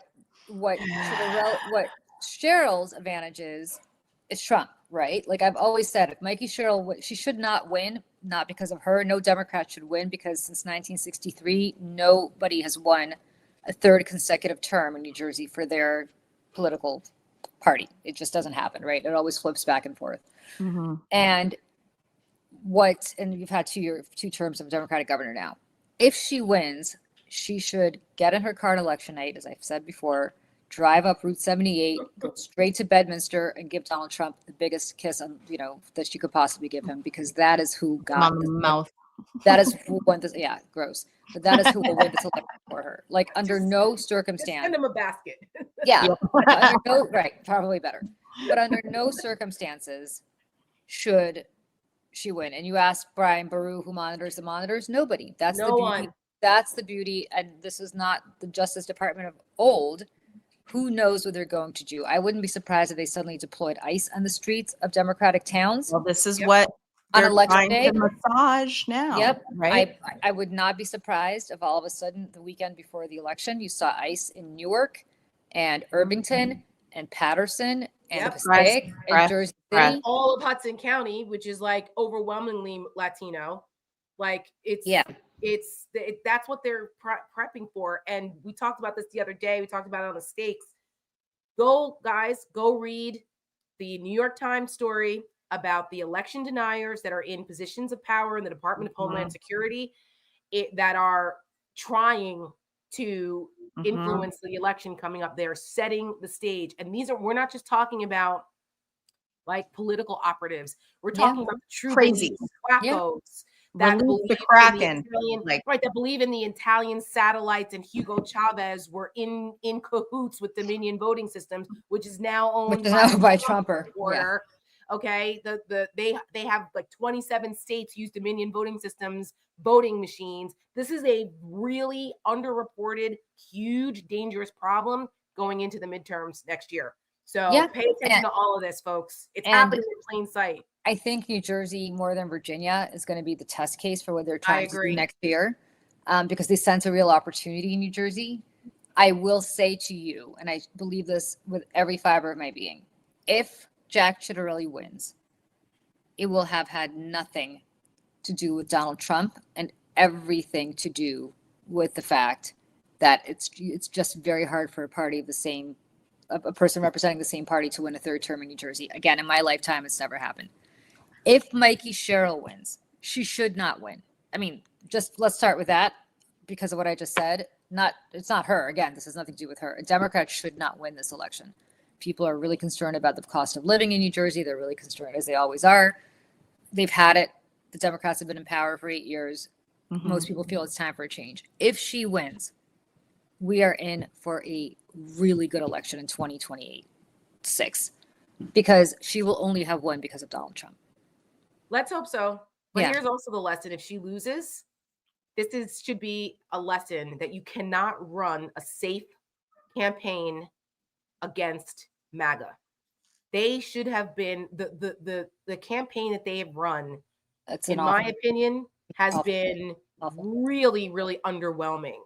Cheryl's advantage is Trump, right? Like I've always said, if Mikey Sherrill, she should not win, not because of her. No Democrat should win because since 1963, nobody has won a third consecutive term in New Jersey for their political party. It just doesn't happen, right? It always flips back and forth. Mhm. And you've had 2 terms of Democratic governor now. If she wins, she should get in her car on election night, as I've said before, drive up Route 78, go straight to Bedminster, and give Donald Trump the biggest kiss on, that she could possibly give him, because that is who got On the mouth. that is who won this. Yeah, gross. But that is who will win this election for her. Like under no Just circumstance. send them a basket. Yeah. Under no, right. Probably better. But under no circumstances should she win. And you ask Brian Baru who monitors the monitors. Nobody. That's No the beauty. one. That's the beauty. And this is not the Justice Department of old. Who knows what they're going to do? I wouldn't be surprised if they suddenly deployed ICE on the streets of Democratic towns Well, this is Yep. what on they're election trying day. to massage now. Yep. Right. I would not be surprised if all of a sudden the weekend before the election, you saw ICE in Newark and Irvington and Patterson and Yep. Passaic and Press, Jersey press. City. All of Hudson County, which is like overwhelmingly Latino. Like that's what they're prepping for. And we talked about this the other day. We talked about it on the stakes. Go read the New York Times story about the election deniers that are in positions of power in the Department of Homeland Security that are trying to influence the election coming up. They're setting the stage. And we're not just talking about like political operatives. We're talking about the true Crazy. wackos that Release believe the in Kraken. Italian, Like- that believe in the Italian satellites, and Hugo Chavez were in cahoots with Dominion voting systems, which is now owned Which is now by Trumper. Order. Okay, they have like 27 states use Dominion voting systems, voting machines. This is a really underreported, huge, dangerous problem going into the midterms next year. So pay attention to all of this, folks. It's happening in plain sight. I think New Jersey, more than Virginia, is going to be the test case for what they're trying to do next year, because they sense a real opportunity in New Jersey. I will say to you, and I believe this with every fiber of my being, if Jack Ciattarelli wins, it will have had nothing to do with Donald Trump and everything to do with the fact that it's just very hard for a party of the same, a person representing the same party to win a third term in New Jersey. Again, in my lifetime, it's never happened. If Mikey Sherrill wins, she should not win. I mean, just let's start with that because of what I just said. It's not her. Again, this has nothing to do with her. A Democrat should not win this election. People are really concerned about the cost of living in New Jersey. They're really concerned, as they always are. They've had it. The Democrats have been in power for 8 years. Most people feel it's time for a change. If she wins, we are in for a really good election in 2028-6 because she will only have won because of Donald Trump. Let's hope so. But Yeah. here's also the lesson: if she loses, should be a lesson that you cannot run a safe campaign against MAGA. They should have been the campaign that they have run, That's in an my awful, opinion, has awful, been awful. really, really underwhelming.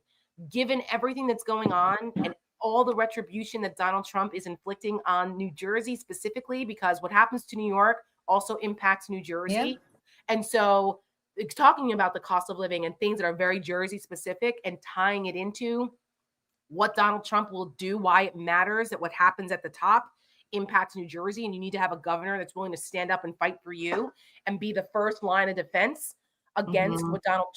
Given everything that's going on and all the retribution that Donald Trump is inflicting on New Jersey specifically, because what happens to New York also impacts New Jersey. Yeah. And so it's talking about the cost of living and things that are very Jersey specific and tying it into what Donald Trump will do, why it matters that what happens at the top impacts New Jersey, and you need to have a governor that's willing to stand up and fight for you and be the first line of defense against what Donald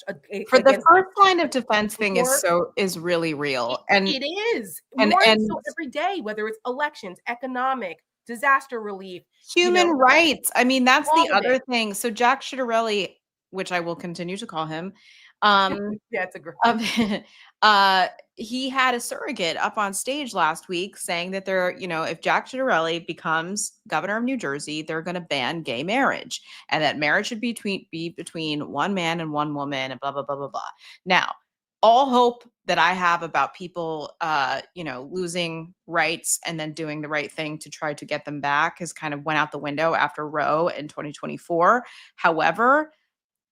For the against first line of defense thing before- is really real. And it is and- more and- so every day, whether it's elections, economic, disaster relief, human rights. I mean, that's all the of other it. thing. So Jack Ciattarelli, which I will continue to call him, Yeah, it's a great. he had a surrogate up on stage last week saying that they're, if Jack Ciattarelli becomes governor of New Jersey, they're going to ban gay marriage, and that marriage should be between one man and one woman, and blah blah blah blah blah. Now, all hope that I have about people, losing rights and then doing the right thing to try to get them back has kind of went out the window after Roe in 2024. However,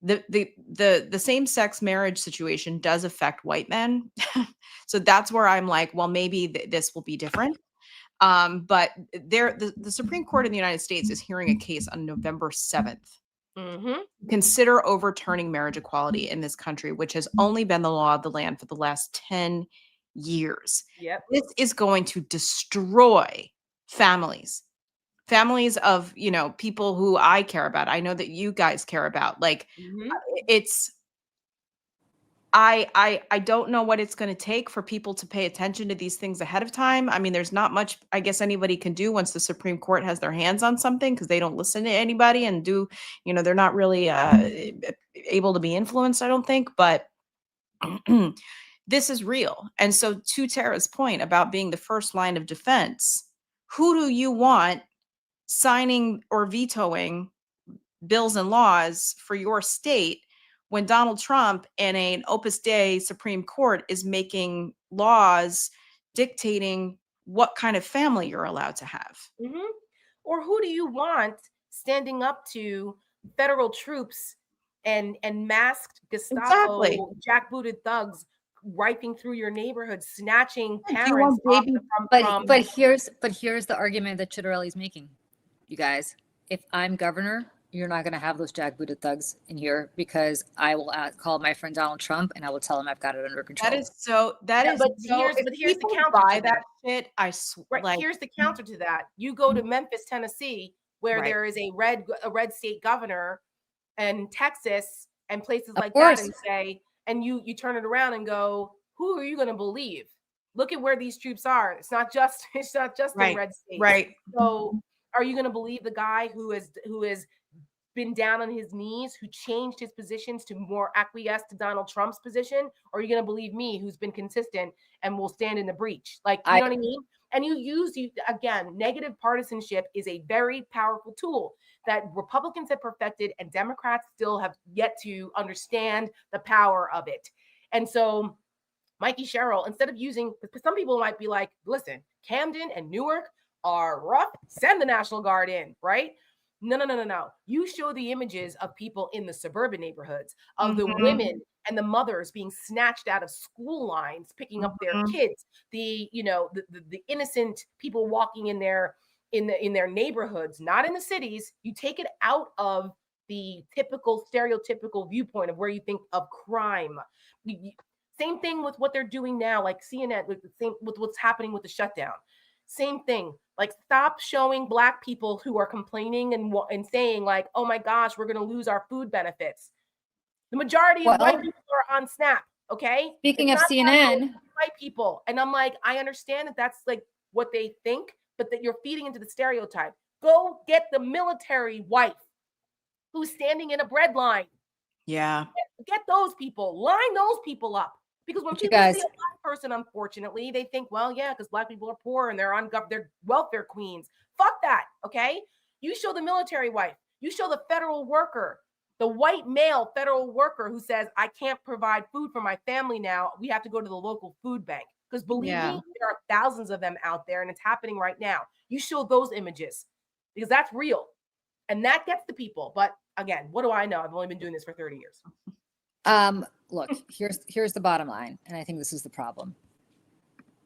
the same-sex marriage situation does affect white men. So that's where I'm like, well, maybe this will be different. But the Supreme Court in the United States is hearing a case on November 7th. Consider overturning marriage equality in this country, which has only been the law of the land for the last 10 years. Yep. This is going to destroy families of, people who I care about. I know that you guys care about. Like, it's, I don't know what it's going to take for people to pay attention to these things ahead of time. I mean, there's not much, I guess, anybody can do once the Supreme Court has their hands on something, because they don't listen to anybody and they're not really able to be influenced, I don't think. But this is real. And so, to Tara's point about being the first line of defense, who do you want signing or vetoing bills and laws for your state when Donald Trump and an Opus Dei Supreme Court is making laws dictating what kind of family you're allowed to have? Or who do you want standing up to federal troops and masked Gestapo, jackbooted thugs rifing through your neighborhood, snatching parents off but here's the argument that Ciattarelli's making, you guys. If I'm governor, you're not going to have those jackbooted thugs in here, because I will call my friend Donald Trump and I will tell him I've got it under control. Here's the counter to that shit. I swear. Here's the counter to that. You go to Memphis, Tennessee, where there is a red state governor, and Texas and places like that, and say, and you turn it around and go, who are you going to believe? Look at where these troops are. It's not just in red states. Right. So are you going to believe the guy who has been down on his knees, who changed his positions to more acquiesce to Donald Trump's position? Or are you going to believe me, who's been consistent and will stand in the breach? Like, you know what I mean? And again, negative partisanship is a very powerful tool that Republicans have perfected, and Democrats still have yet to understand the power of it. And so Mikey Sherrill, instead of using, some people might be like, listen, Camden and Newark are rough, send the National Guard in, right? No. You show the images of people in the suburban neighborhoods, of the women and the mothers being snatched out of school lines, picking up their kids, the innocent people walking in their neighborhoods, not in the cities. You take it out of the typical stereotypical viewpoint of where you think of crime. Same thing with what they're doing now, like CNN, with what's happening with the shutdown. Same thing. Like, stop showing Black people who are complaining and saying like, oh my gosh, we're going to lose our food benefits. The majority of white people are on SNAP. Okay. Speaking of CNN, white people. And I'm like, I understand that that's like what they think, but that you're feeding into the stereotype. Go get the military wife who's standing in a bread line. Yeah. Get those people, line those people up. Because when people see a Black person, unfortunately, they think, well, yeah, because Black people are poor and they're welfare queens. Fuck that, okay? You show the military wife. You show the federal worker, The white male federal worker who says, I can't provide food for my family now, we have to go to the local food bank. Because believe me, there are thousands of them out there and it's happening right now. You show those images because that's real. And that gets the people. But again, what do I know? I've only been doing this for 30 years. Look, here's the bottom line, and I think this is the problem.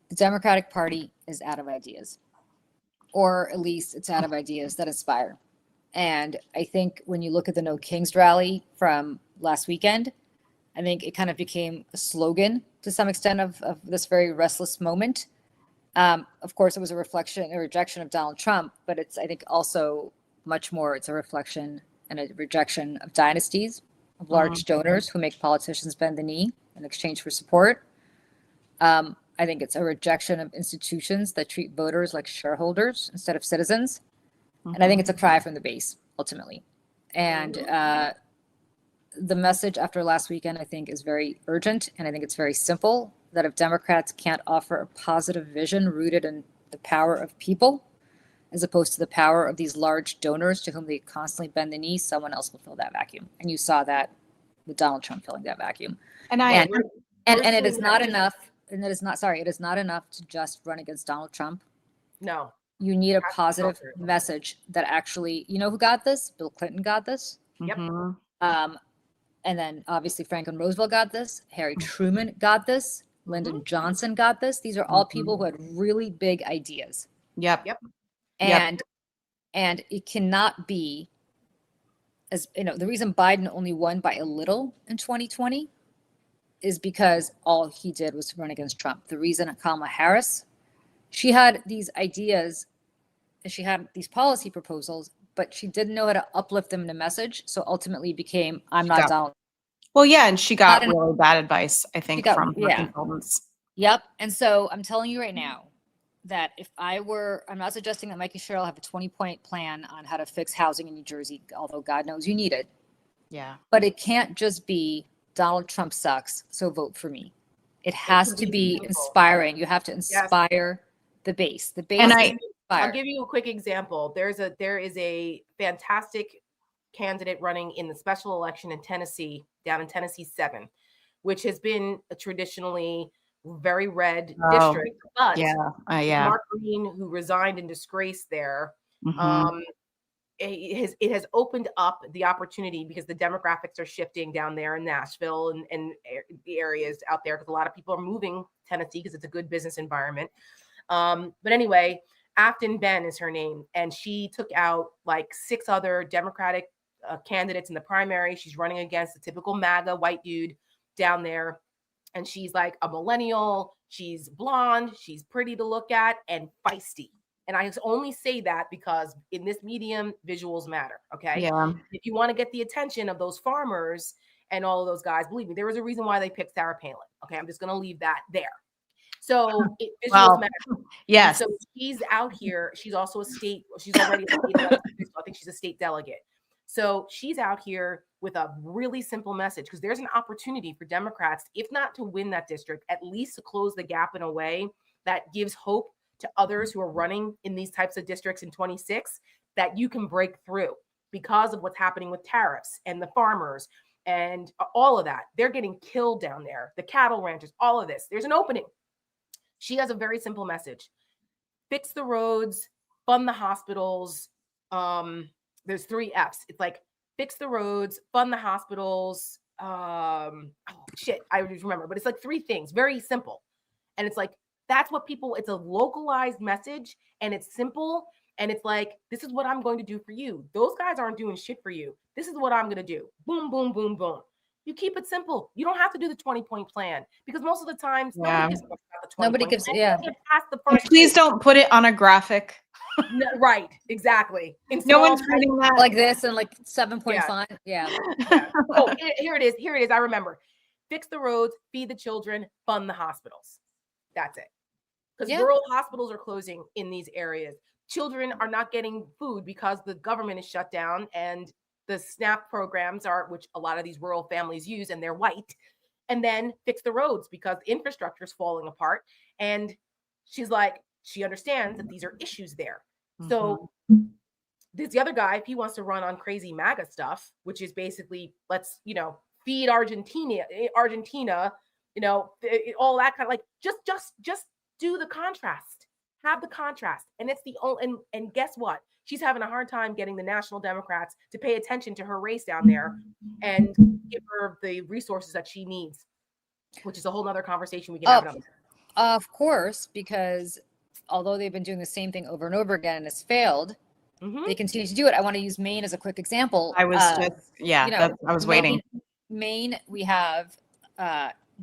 The Democratic Party is out of ideas, or at least it's out of ideas that inspire. And I think when you look at the No Kings rally from last weekend, I think it kind of became a slogan to some extent of this very restless moment. Of course, it was a rejection of Donald Trump, but it's, I think, also much more, it's a reflection and a rejection of dynasties, of large donors who make politicians bend the knee in exchange for support. I think it's a rejection of institutions that treat voters like shareholders instead of citizens. And I think it's a cry from the base, ultimately. And the message after last weekend, I think, is very urgent. And I think it's very simple, that if Democrats can't offer a positive vision rooted in the power of people, as opposed to the power of these large donors to whom they constantly bend the knee, someone else will fill that vacuum. And you saw that with Donald Trump filling that vacuum. And it is not enough. And it is not enough to just run against Donald Trump. No. You need a positive message that actually, you know who got this? Bill Clinton got this. Yep. And then obviously Franklin Roosevelt got this. Harry Truman got this. Lyndon Johnson got this. These are all people who had really big ideas. Yep. And it cannot be, as you know, the reason Biden only won by a little in 2020 is because all he did was run against Trump. The reason Kamala Harris, she had these ideas and she had these policy proposals, but she didn't know how to uplift them in a message. So ultimately became, I'm not Donald. Well, yeah, and she got really bad advice, I think, from her consultants. Yep. And so I'm telling you right now that if I'm not suggesting that Mikey Sherrill have a 20-point plan on how to fix housing in New Jersey, although God knows you need it. Yeah. But it can't just be Donald Trump sucks, so vote for me. It has to be inspiring. You have to inspire the base. The base. And I'll give you a quick example. There is a fantastic candidate running in the special election in Tennessee, down in Tennessee 7, which has been a traditionally very red district. But Mark Green, who resigned in disgrace there, it has opened up the opportunity because the demographics are shifting down there in Nashville and the areas out there, because a lot of people are moving Tennessee because it's a good business environment. But anyway, Afton Ben is her name, and she took out like 6 other Democratic candidates in the primary. She's running against the typical MAGA white dude down there, and she's like a millennial. She's blonde, she's pretty to look at, and feisty. And I only say that because in this medium, visuals matter. Okay. Yeah. If you want to get the attention of those farmers and all of those guys, believe me, there was a reason why they picked Sarah Palin. Okay. I'm just going to leave that there. So visuals matter. Yes. And so she's out here. She's also she's already a state elected, so I think she's a state delegate. So she's out here with a really simple message, because there's an opportunity for Democrats, if not to win that district, at least to close the gap in a way that gives hope to others who are running in these types of districts in 26, that you can break through because of what's happening with tariffs and the farmers and all of that. They're getting killed down there. The cattle ranchers, all of this. There's an opening. She has a very simple message. Fix the roads, fund the hospitals. There's 3 F's. It's like fix the roads, fund the hospitals. I just remember, but it's like 3 things, very simple. And it's like, that's what people, it's a localized message, and it's simple. And it's like, this is what I'm going to do for you. Those guys aren't doing shit for you. This is what I'm going to do. Boom, boom, boom, boom. You keep it simple. You don't have to do the 20-point plan, because most of the times nobody gives Please don't put it on a graphic. No, right, exactly. No one's reading that like this and like 7-point font. Yeah. Oh, here it is. Here it is. I remember. Fix the roads, feed the children, fund the hospitals. That's it. Because rural hospitals are closing in these areas. Children are not getting food because the government is shut down, and the SNAP programs are, which a lot of these rural families use, and they're white. And then fix the roads because the infrastructure is falling apart. And she's like, she understands that these are issues there. So There's the other guy, if he wants to run on crazy MAGA stuff, which is basically let's, feed Argentina, all that kind of like just do the contrast. Have the contrast. And it's the only and guess what? She's having a hard time getting the National Democrats to pay attention to her race down there and give her the resources that she needs, which is a whole nother conversation we can have another time. Of course, because although they've been doing the same thing over and over again and it's failed, they continue to do it. I want to use Maine as a quick example. I was I was waiting. Maine, we have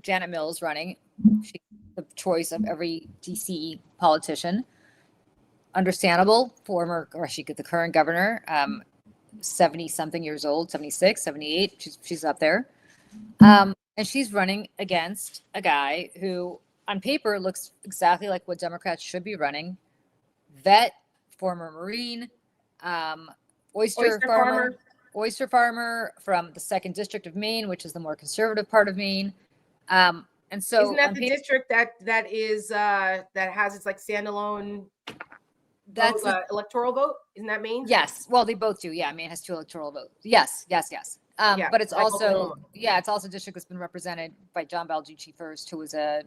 Janet Mills running. She's the choice of every DC politician. Understandable, the current governor, 70 something years old, 76, 78. She's up there. And she's running against a guy who on paper looks exactly like what Democrats should be running. Vet, former Marine, oyster farmer from the 2nd District of Maine, which is the more conservative part of Maine. And so isn't that the district that is that has its like standalone electoral vote? Isn't that Maine? Yes. Well, they both do. Yeah, Maine has 2 electoral votes. Yes. But it's like also it's also a district that's been represented by John Baldacci first, who was a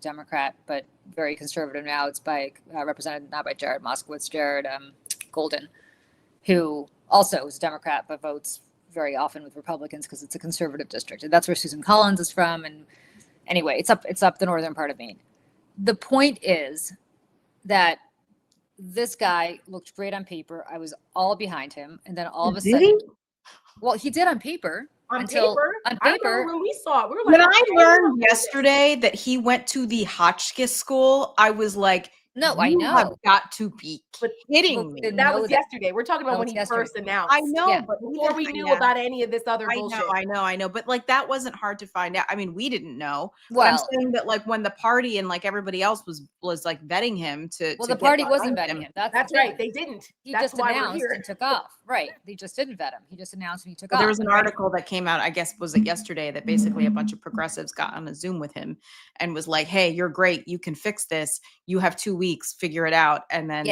Democrat, but very conservative now. It's by represented not by Jared Moskowitz, Jared Golden, who also is a Democrat but votes very often with Republicans because it's a conservative district, and that's where Susan Collins is from. And anyway, it's up the northern part of Maine. The point is that this guy looked great on paper. I was all behind him, and then all of a sudden, well, he did on paper. On paper, when we saw it, we were like, when I learned yesterday that he went to the Hotchkiss school, I was like, no, I know. Have got to be kidding me. That was yesterday. We're talking about when he first announced. I know, but before we knew about any of this other bullshit. I know. But like that wasn't hard to find out. I mean, we didn't know. Well, but I'm saying that like when the party and like everybody else was like vetting him to. Well, the party wasn't vetting him. That's right. They didn't. He just announced and took off. Right. They just didn't vet him. He just announced and he took off. There was an article that came out, I guess, was it yesterday, that basically a bunch of progressives got on a Zoom with him and was like, "Hey, you're great. You can fix this. You have 2 weeks. Figure it out." And then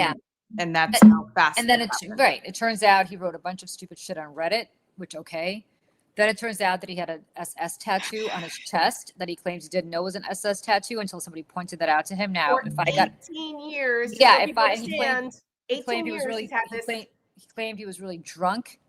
and that's how fast. And then it turns out he wrote a bunch of stupid shit on Reddit, which okay. Then it turns out that he had an SS tattoo on his chest that he claims he didn't know was an SS tattoo until somebody pointed that out to him. Now, if I got 18 years, he claimed he was really drunk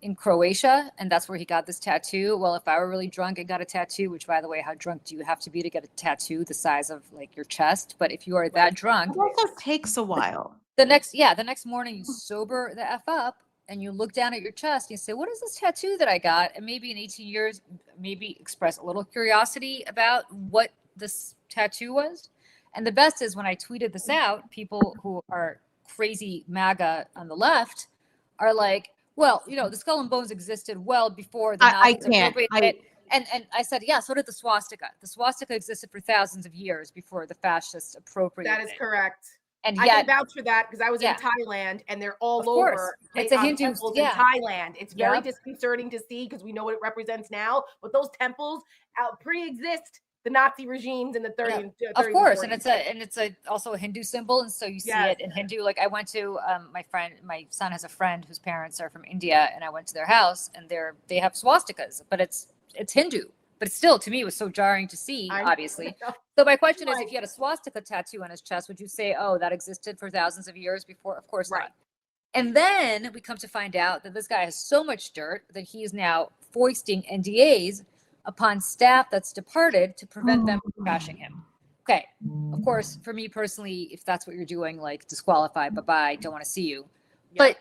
in Croatia, and that's where he got this tattoo. Well, if I were really drunk and got a tattoo, which by the way, how drunk do you have to be to get a tattoo the size of like your chest? But if you are that drunk, it also takes a while. The next morning you sober the F up and you look down at your chest and you say, what is this tattoo that I got? And maybe in 18 years, maybe express a little curiosity about what this tattoo was. And the best is when I tweeted this out, people who are crazy MAGA on the left are like, well, the skull and bones existed well before the Nazis appropriated it. And I said, yeah, so did the swastika. The swastika existed for thousands of years before the fascists appropriated it. That is correct. And I can vouch for that because I was in Thailand and they're all over. It's a Hindu temples in Thailand. It's very disconcerting to see because we know what it represents now. But those temples pre-exist the Nazi regimes in the 30s. Of course, and it's also a Hindu symbol, and so you see it in Hindu. Like I went to my son has a friend whose parents are from India, and I went to their house, and they have swastikas, but it's Hindu. But still, to me, it was so jarring to see, obviously. So my question is, if you had a swastika tattoo on his chest, would you say, oh, that existed for thousands of years before? Of course not. And then we come to find out that this guy has so much dirt that he is now foisting NDAs upon staff that's departed to prevent them from bashing him. Okay. Of course, for me personally, if that's what you're doing, like disqualify, bye-bye, don't want to see you. Yeah. But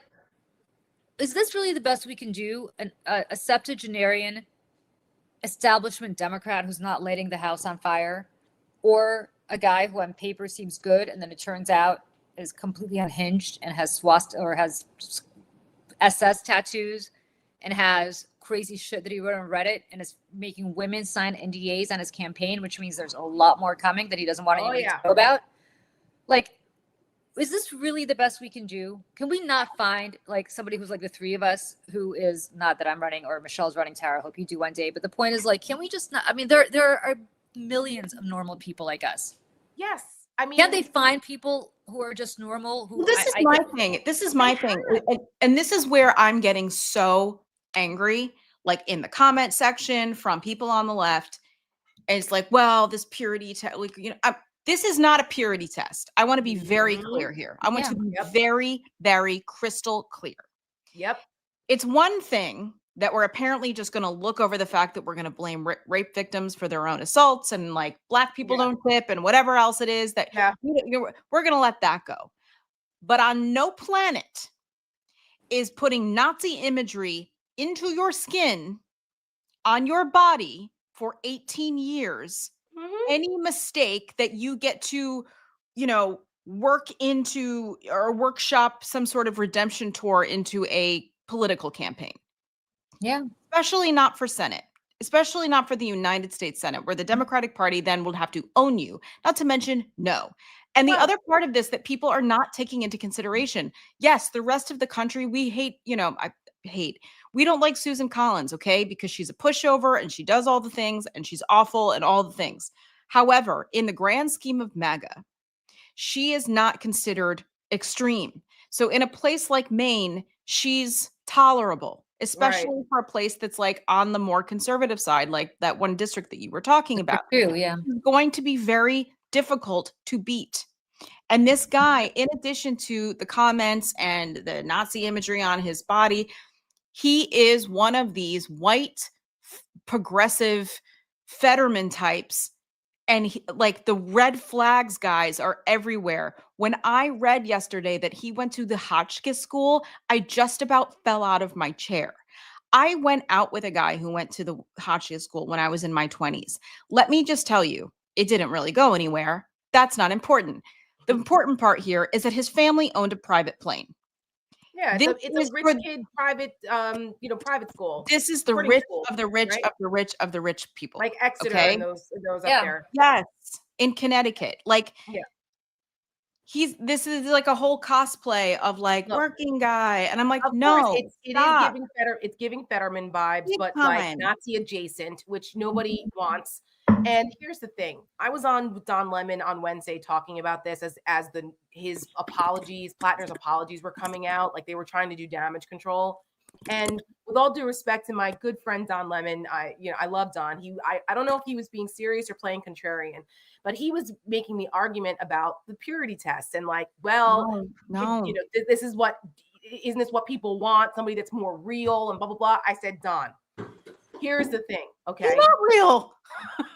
is this really the best we can do? A septuagenarian establishment Democrat who's not lighting the house on fire, or a guy who on paper seems good and then it turns out is completely unhinged and has has SS tattoos and has crazy shit that he wrote on Reddit and is making women sign NDAs on his campaign, which means there's a lot more coming that he doesn't want anybody to know about. Like, is this really the best we can do? Can we not find like somebody who's like the three of us, who is not that I'm running or Michelle's running, Tara, I hope you do one day. But the point is like, can we just not, I mean, there are millions of normal people like us. Yes. I mean, Can't they find people who are just normal? Who Well, this is my thing. This is my thing. And this is where I'm getting so angry, like in the comment section from people on the left. And it's like, well, this purity test, like, this is not a purity test. I want to be very clear here. I want to be very, very crystal clear. Yep. It's one thing that we're apparently just going to look over the fact that we're going to blame rape victims for their own assaults and like black people don't tip and whatever else it is that we're going to let that go. But on no planet is putting Nazi imagery into your skin, on your body for 18 years, any mistake that you get to, work into or workshop some sort of redemption tour into a political campaign. Yeah. Especially not for Senate, especially not for the United States Senate, where the Democratic Party then will have to own you, not to mention no. And the other part of this that people are not taking into consideration, yes, the rest of the country, we hate, we don't like Susan Collins, okay, because she's a pushover and she does all the things and she's awful and all the things. However, in the grand scheme of MAGA, she is not considered extreme. So in a place like Maine, she's tolerable, especially for a place that's like on the more conservative side, like that one district that you were talking about. True, yeah. It's going to be very difficult to beat. And this guy, in addition to the comments and the Nazi imagery on his body, he is one of these white progressive Fetterman types. And like the red flags guys are everywhere. When I read yesterday that he went to the Hotchkiss school, I just about fell out of my chair. I went out with a guy who went to the Hotchkiss school when I was in my 20s. Let me just tell you, it didn't really go anywhere. That's not important. The important part here is that his family owned a private plane. Yeah, it's a rich kid private, private school. This is the rich of the rich of the rich of the rich people. Like Exeter and those up there. Yes, in Connecticut. Like, this is like a whole cosplay of like working guy, and I'm like, no, it's giving Fetterman vibes, but like Nazi adjacent, which nobody wants. And here's the thing. I was on with Don Lemon on Wednesday talking about this as his apologies, Plattner's apologies were coming out, like they were trying to do damage control. And with all due respect to my good friend Don Lemon, I love Don. I don't know if he was being serious or playing contrarian, but he was making the argument about the purity test and like, well, no. Isn't this what people want? Somebody that's more real and blah blah blah. I said, Don, here's the thing, okay? He's not real.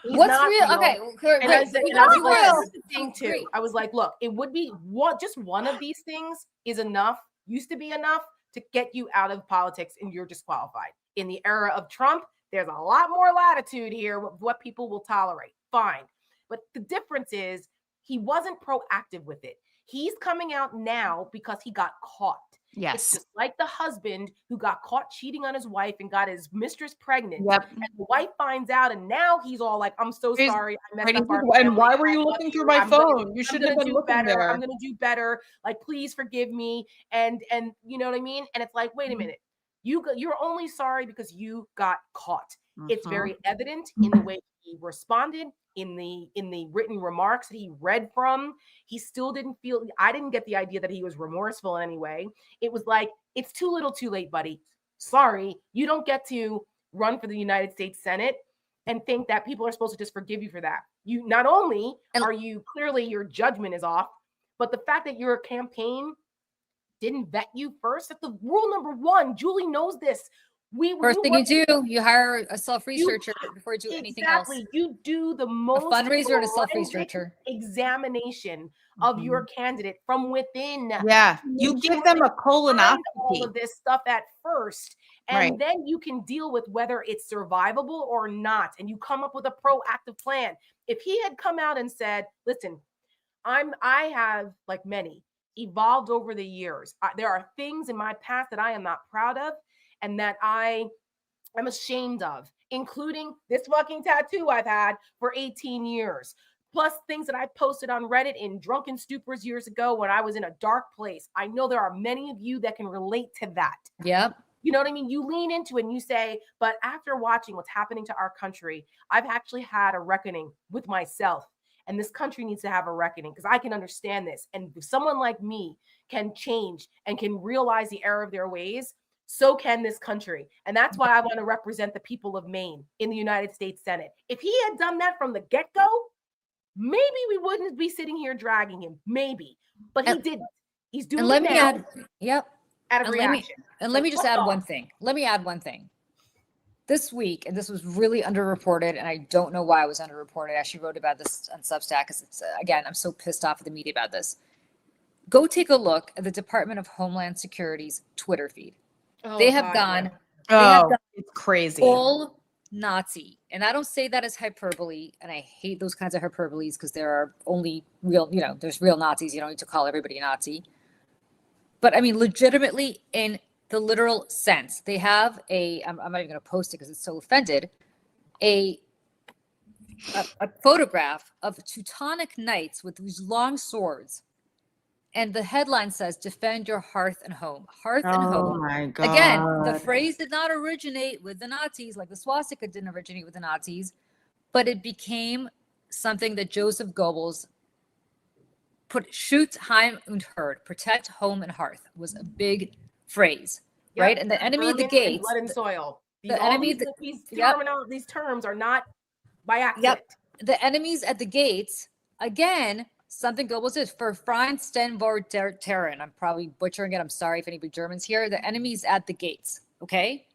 What's real? Okay, and I was the thing too. I was like, look, it would be just one of these things is enough, used to be enough to get you out of politics and you're disqualified. In the era of Trump, there's a lot more latitude here with what people will tolerate. Fine. But the difference is he wasn't proactive with it. He's coming out now because he got caught. Yes. It's just like the husband who got caught cheating on his wife and got his mistress pregnant. Yep. And the wife finds out, and now he's all like, I'm so sorry. I messed up our family. And why were you looking through my phone? You shouldn't have been looking there. I'm going to do better. Like, please forgive me. And you know what I mean? And it's like, wait a minute. You're only sorry because you got caught. It's very evident in the way he responded, in the written remarks that he read from. He still didn't feel, I didn't get the idea that he was remorseful in any way. It was like, it's too little too late, buddy. Sorry, you don't get to run for the United States Senate and think that people are supposed to just forgive you for that. You not only are you clearly your judgment is off, but the fact that your campaign didn't vet you first. That's the rule number one. Julie knows this. First thing you do, you hire a self-researcher before you do anything else. Exactly. You do the most a fundraiser and a self-researcher examination of your candidate from within. Yeah. You give them a colonoscopy. All of this stuff at first. And then you can deal with whether it's survivable or not. And you come up with a proactive plan. If he had come out and said, listen, I have, like many, evolved over the years. There are things in my past that I am not proud of and that I am ashamed of, including this fucking tattoo I've had for 18 years, plus things that I posted on Reddit in drunken stupors years ago when I was in a dark place. I know there are many of you that can relate to that. Yep. You know what I mean? You lean into it and you say, but after watching what's happening to our country, I've actually had a reckoning with myself. and this country needs to have a reckoning, because I can understand this. And if someone like me can change and can realize the error of their ways, so can this country. And that's why I want to represent the people of Maine in the United States Senate. If he had done that from the get-go, maybe we wouldn't be sitting here dragging him. Maybe. But he didn't. He's doing And let it me now add, yep. out of And let me, reaction. and let So me just fuck add off. one thing. Let me add one thing. This week, and this was really underreported, and I don't know why it was underreported. I actually wrote about this on Substack because it's, again, I'm so pissed off at the media about this. Go take a look at the Department of Homeland Security's Twitter feed. Oh, They have God, gone, Oh, it's crazy. full Nazi. And I don't say that as hyperbole, and I hate those kinds of hyperboles because there are only real, there's real Nazis. You don't need to call everybody a Nazi. But I mean, legitimately, in the literal sense, they have I'm not even going to post it because it's so offended, a photograph of Teutonic knights with these long swords. And the headline says, "Defend your hearth and home." Hearth and Oh home. my God. Again, the phrase did not originate with the Nazis, like the swastika didn't originate with the Nazis, but it became something that Joseph Goebbels put. Schutz, Heim und Herd, protect home and hearth, was a big phrase, Yep. right? And the enemy of the Vermin and gates, blood and soil. the enemy, These terms are not by accident. the enemies at the gates, again, something Goebbels did for Feinstein vor Terran. I'm probably butchering it. I'm sorry if anybody Germans here. The enemies at the gates. Okay.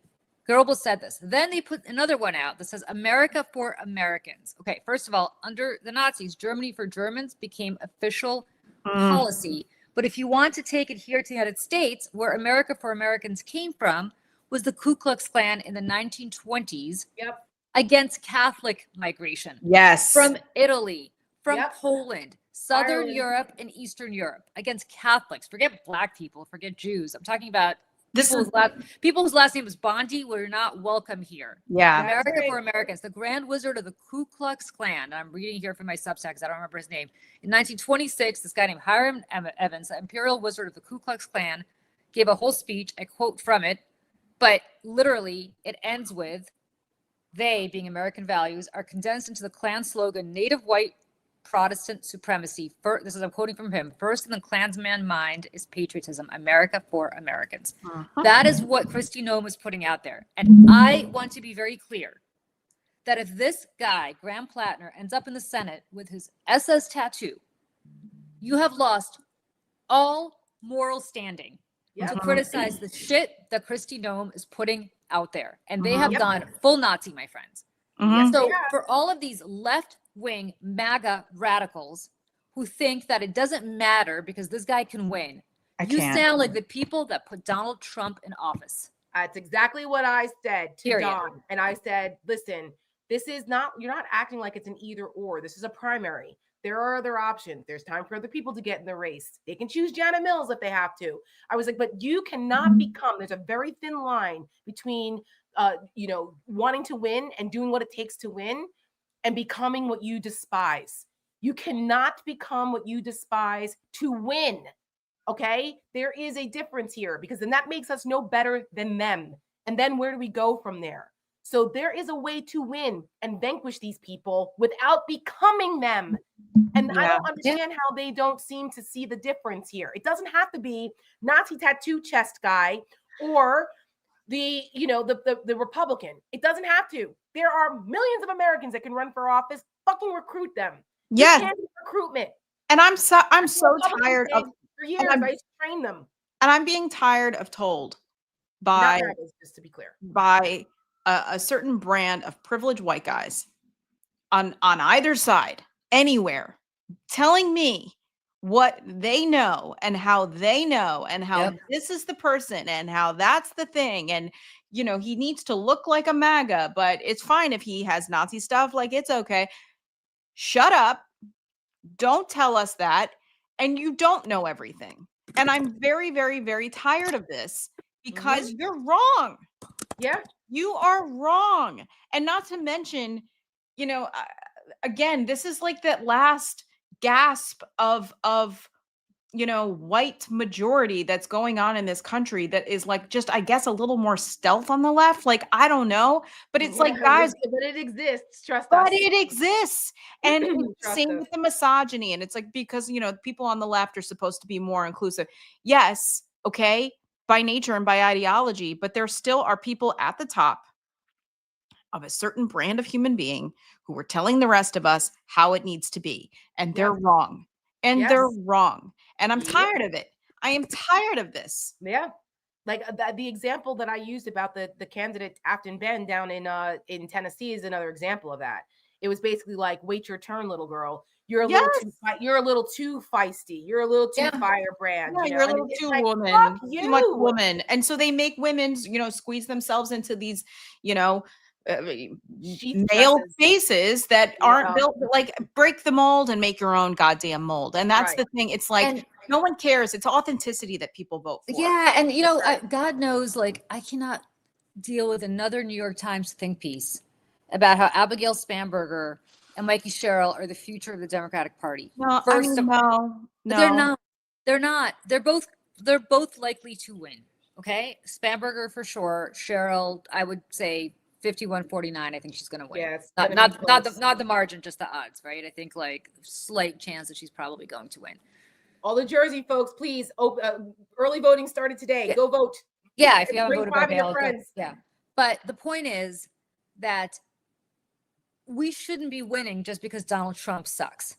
Goebbels said this. Then they put another one out that says America for Americans. Okay. First of all, under the Nazis, Germany for Germans became official policy. But if you want to take it here to the United States, where America for Americans came from, was the Ku Klux Klan in the 1920s. Yep. Against Catholic migration. Yes. From Italy, from Yep. Poland, Southern Ireland. Europe, and Eastern Europe, against Catholics. Forget Black people, forget Jews. I'm talking about people whose last name is Bondi were not welcome here. Yeah. America That's for right. Americans, the Grand Wizard of the Ku Klux Klan. And I'm reading here from my Substack because I don't remember his name. In 1926, this guy named Hiram Evans, the Imperial Wizard of the Ku Klux Klan, gave a whole speech. I quote from it, but literally it ends with, "They, being American values, are condensed into the Klan slogan, native white Protestant supremacy." This is, I'm quoting from him. "First in the Klansman mind is patriotism, America for Americans." That is what Kristi Noem is putting out there. And I want to be very clear that if this guy, Graham Plattner, ends up in the Senate with his SS tattoo, you have lost all moral standing to criticize the shit that Kristi Noem is putting out there. And they have gone full Nazi, my friends. So for all of these left-wing MAGA radicals who think that it doesn't matter because this guy can win, you sound like the people that put Donald Trump in office. That's exactly what I said to Period. Don. And I said, listen, this is not, you're not acting like it's an either or. This is a primary. There are other options. There's time for other people to get in the race. They can choose Jana Mills if they have to. I was like, but you cannot become, there's a very thin line between, wanting to win and doing what it takes to win and becoming what you despise. You cannot become what you despise to win. Okay, there is a difference here, because then that makes us no better than them. And then where do we go from there? So there is a way to win and vanquish these people without becoming them. And I don't understand how they don't seem to see the difference here. It doesn't have to be Nazi tattoo chest guy or the Republican. It doesn't have to. There are millions of Americans that can run for office. Fucking recruit them. Yes. You can't do recruitment. And I'm so tired of, for years. I used to train them. and I'm being tired of told by, just to be clear, by a certain brand of privileged white guys on either side, anywhere, telling me what they know and how they know and how this is the person and how that's the thing. And, he needs to look like a MAGA, but it's fine if he has Nazi stuff. Like, it's okay. Shut up. Don't tell us that. And you don't know everything. And I'm very, very, very tired of this because you're wrong. Yeah. You are wrong. And not to mention, again, this is like that last gasp of white majority that's going on in this country that is like just, I guess, a little more stealth on the left. Like, I don't know, but it's like, guys, but it exists. Trust but us. it exists. And it's the Trust same us. with the misogyny. And it's like, because, people on the left are supposed to be more inclusive. Yes. Okay. By nature and by ideology, but there still are people at the top of a certain brand of human being who are telling the rest of us how it needs to be. And they're Yep. wrong. And they're Yes. wrong. And I'm Yep. tired of it. I am tired of this. Yeah. Like the example that I used about the candidate Afton Ben down in Tennessee is another example of that. It was basically like, wait your turn, little girl. You're a little too you're a little too feisty. You're a little too Yeah. firebrand. Yeah, You you're a know? little And it's too like, woman, fuck too much you. woman. And so they make women, squeeze themselves into these, Sheath male dresses. faces that aren't Yeah. built, like, break the mold and make your own goddamn mold. And that's Right. the thing. It's like, And no one cares. It's authenticity that people vote for. yeah, and God knows, like, I cannot deal with another New York Times think piece about how Abigail Spanberger and Mikey Sherrill are the future of the Democratic Party. No, First of no. They're not. They're not. They're both likely to win. Okay, Spanberger for sure. Cheryl, I would say 51-49. I think she's going to win. Yeah, it's not gonna be close. not the margin, just the odds, right? I think like slight chance that she's probably going to win. All the Jersey folks, please. Early voting started today. Go vote. Yeah, if you haven't Bring voted by 5 of your mail, friends. yeah. But the point is that we shouldn't be winning just because Donald Trump sucks.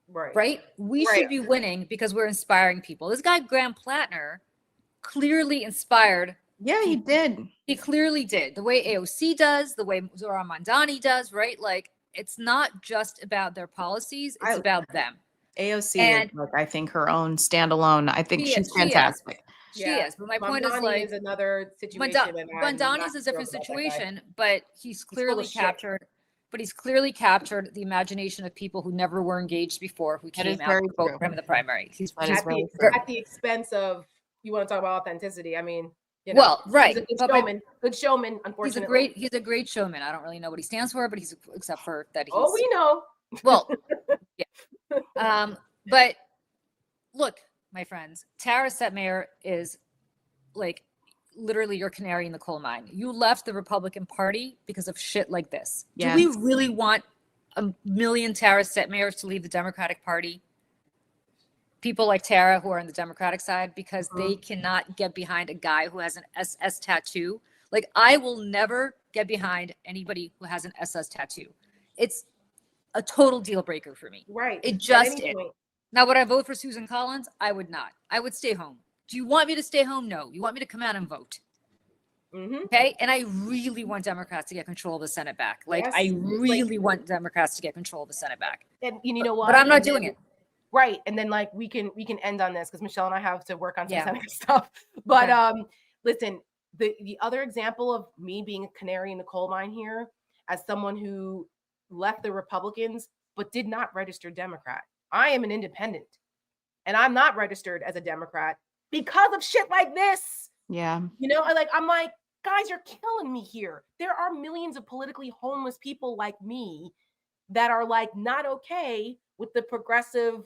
Right? We should be winning because we're inspiring people. This guy, Graham Plattner, clearly inspired. Yeah, he did. He clearly did. The way AOC does, the way Zohran Mamdani does, right? Like, it's not just about their policies, it's about them. AOC is, like, I think, her own standalone. I think she's fantastic. She is. But my point is, like, is another situation. Mamdani is a different situation, but he's clearly captured. But he's clearly captured the imagination of people who never were engaged before, who came out to vote for him in the primary. He's at the expense of, you want to talk about authenticity. I mean, well, right. He's a good showman, unfortunately. He's a great showman. I don't really know what he stands for, but except for that he's. Oh, we know. Well, yeah. But look, my friends, Tara Setmayer is like literally your canary in the coal mine. You left the Republican Party because of shit like this. Yes. Do we really want a million Tara Setmayers to leave the Democratic Party? People like Tara who are on the Democratic side because they cannot get behind a guy who has an SS tattoo. Like, I will never get behind anybody who has an SS tattoo. It's a total deal breaker for me. Right. It just is. Now, would I vote for Susan Collins? I would not. I would stay home. Do you want me to stay home? No. You want me to come out and vote? Mm-hmm. Okay. And I really want Democrats to get control of the Senate back. Like, yes, I really want Democrats to get control of the Senate back. And you know what? But I'm not doing it. Right. And then, like, we can end on this because Michelle and I have to work on some Senate stuff. But listen, the other example of me being a canary in the coal mine here, as someone who left the Republicans but did not register Democrat. I am an independent, and I'm not registered as a Democrat because of shit like this. Yeah. I'm like, guys, you're killing me here. There are millions of politically homeless people like me that are, like, not okay with the progressive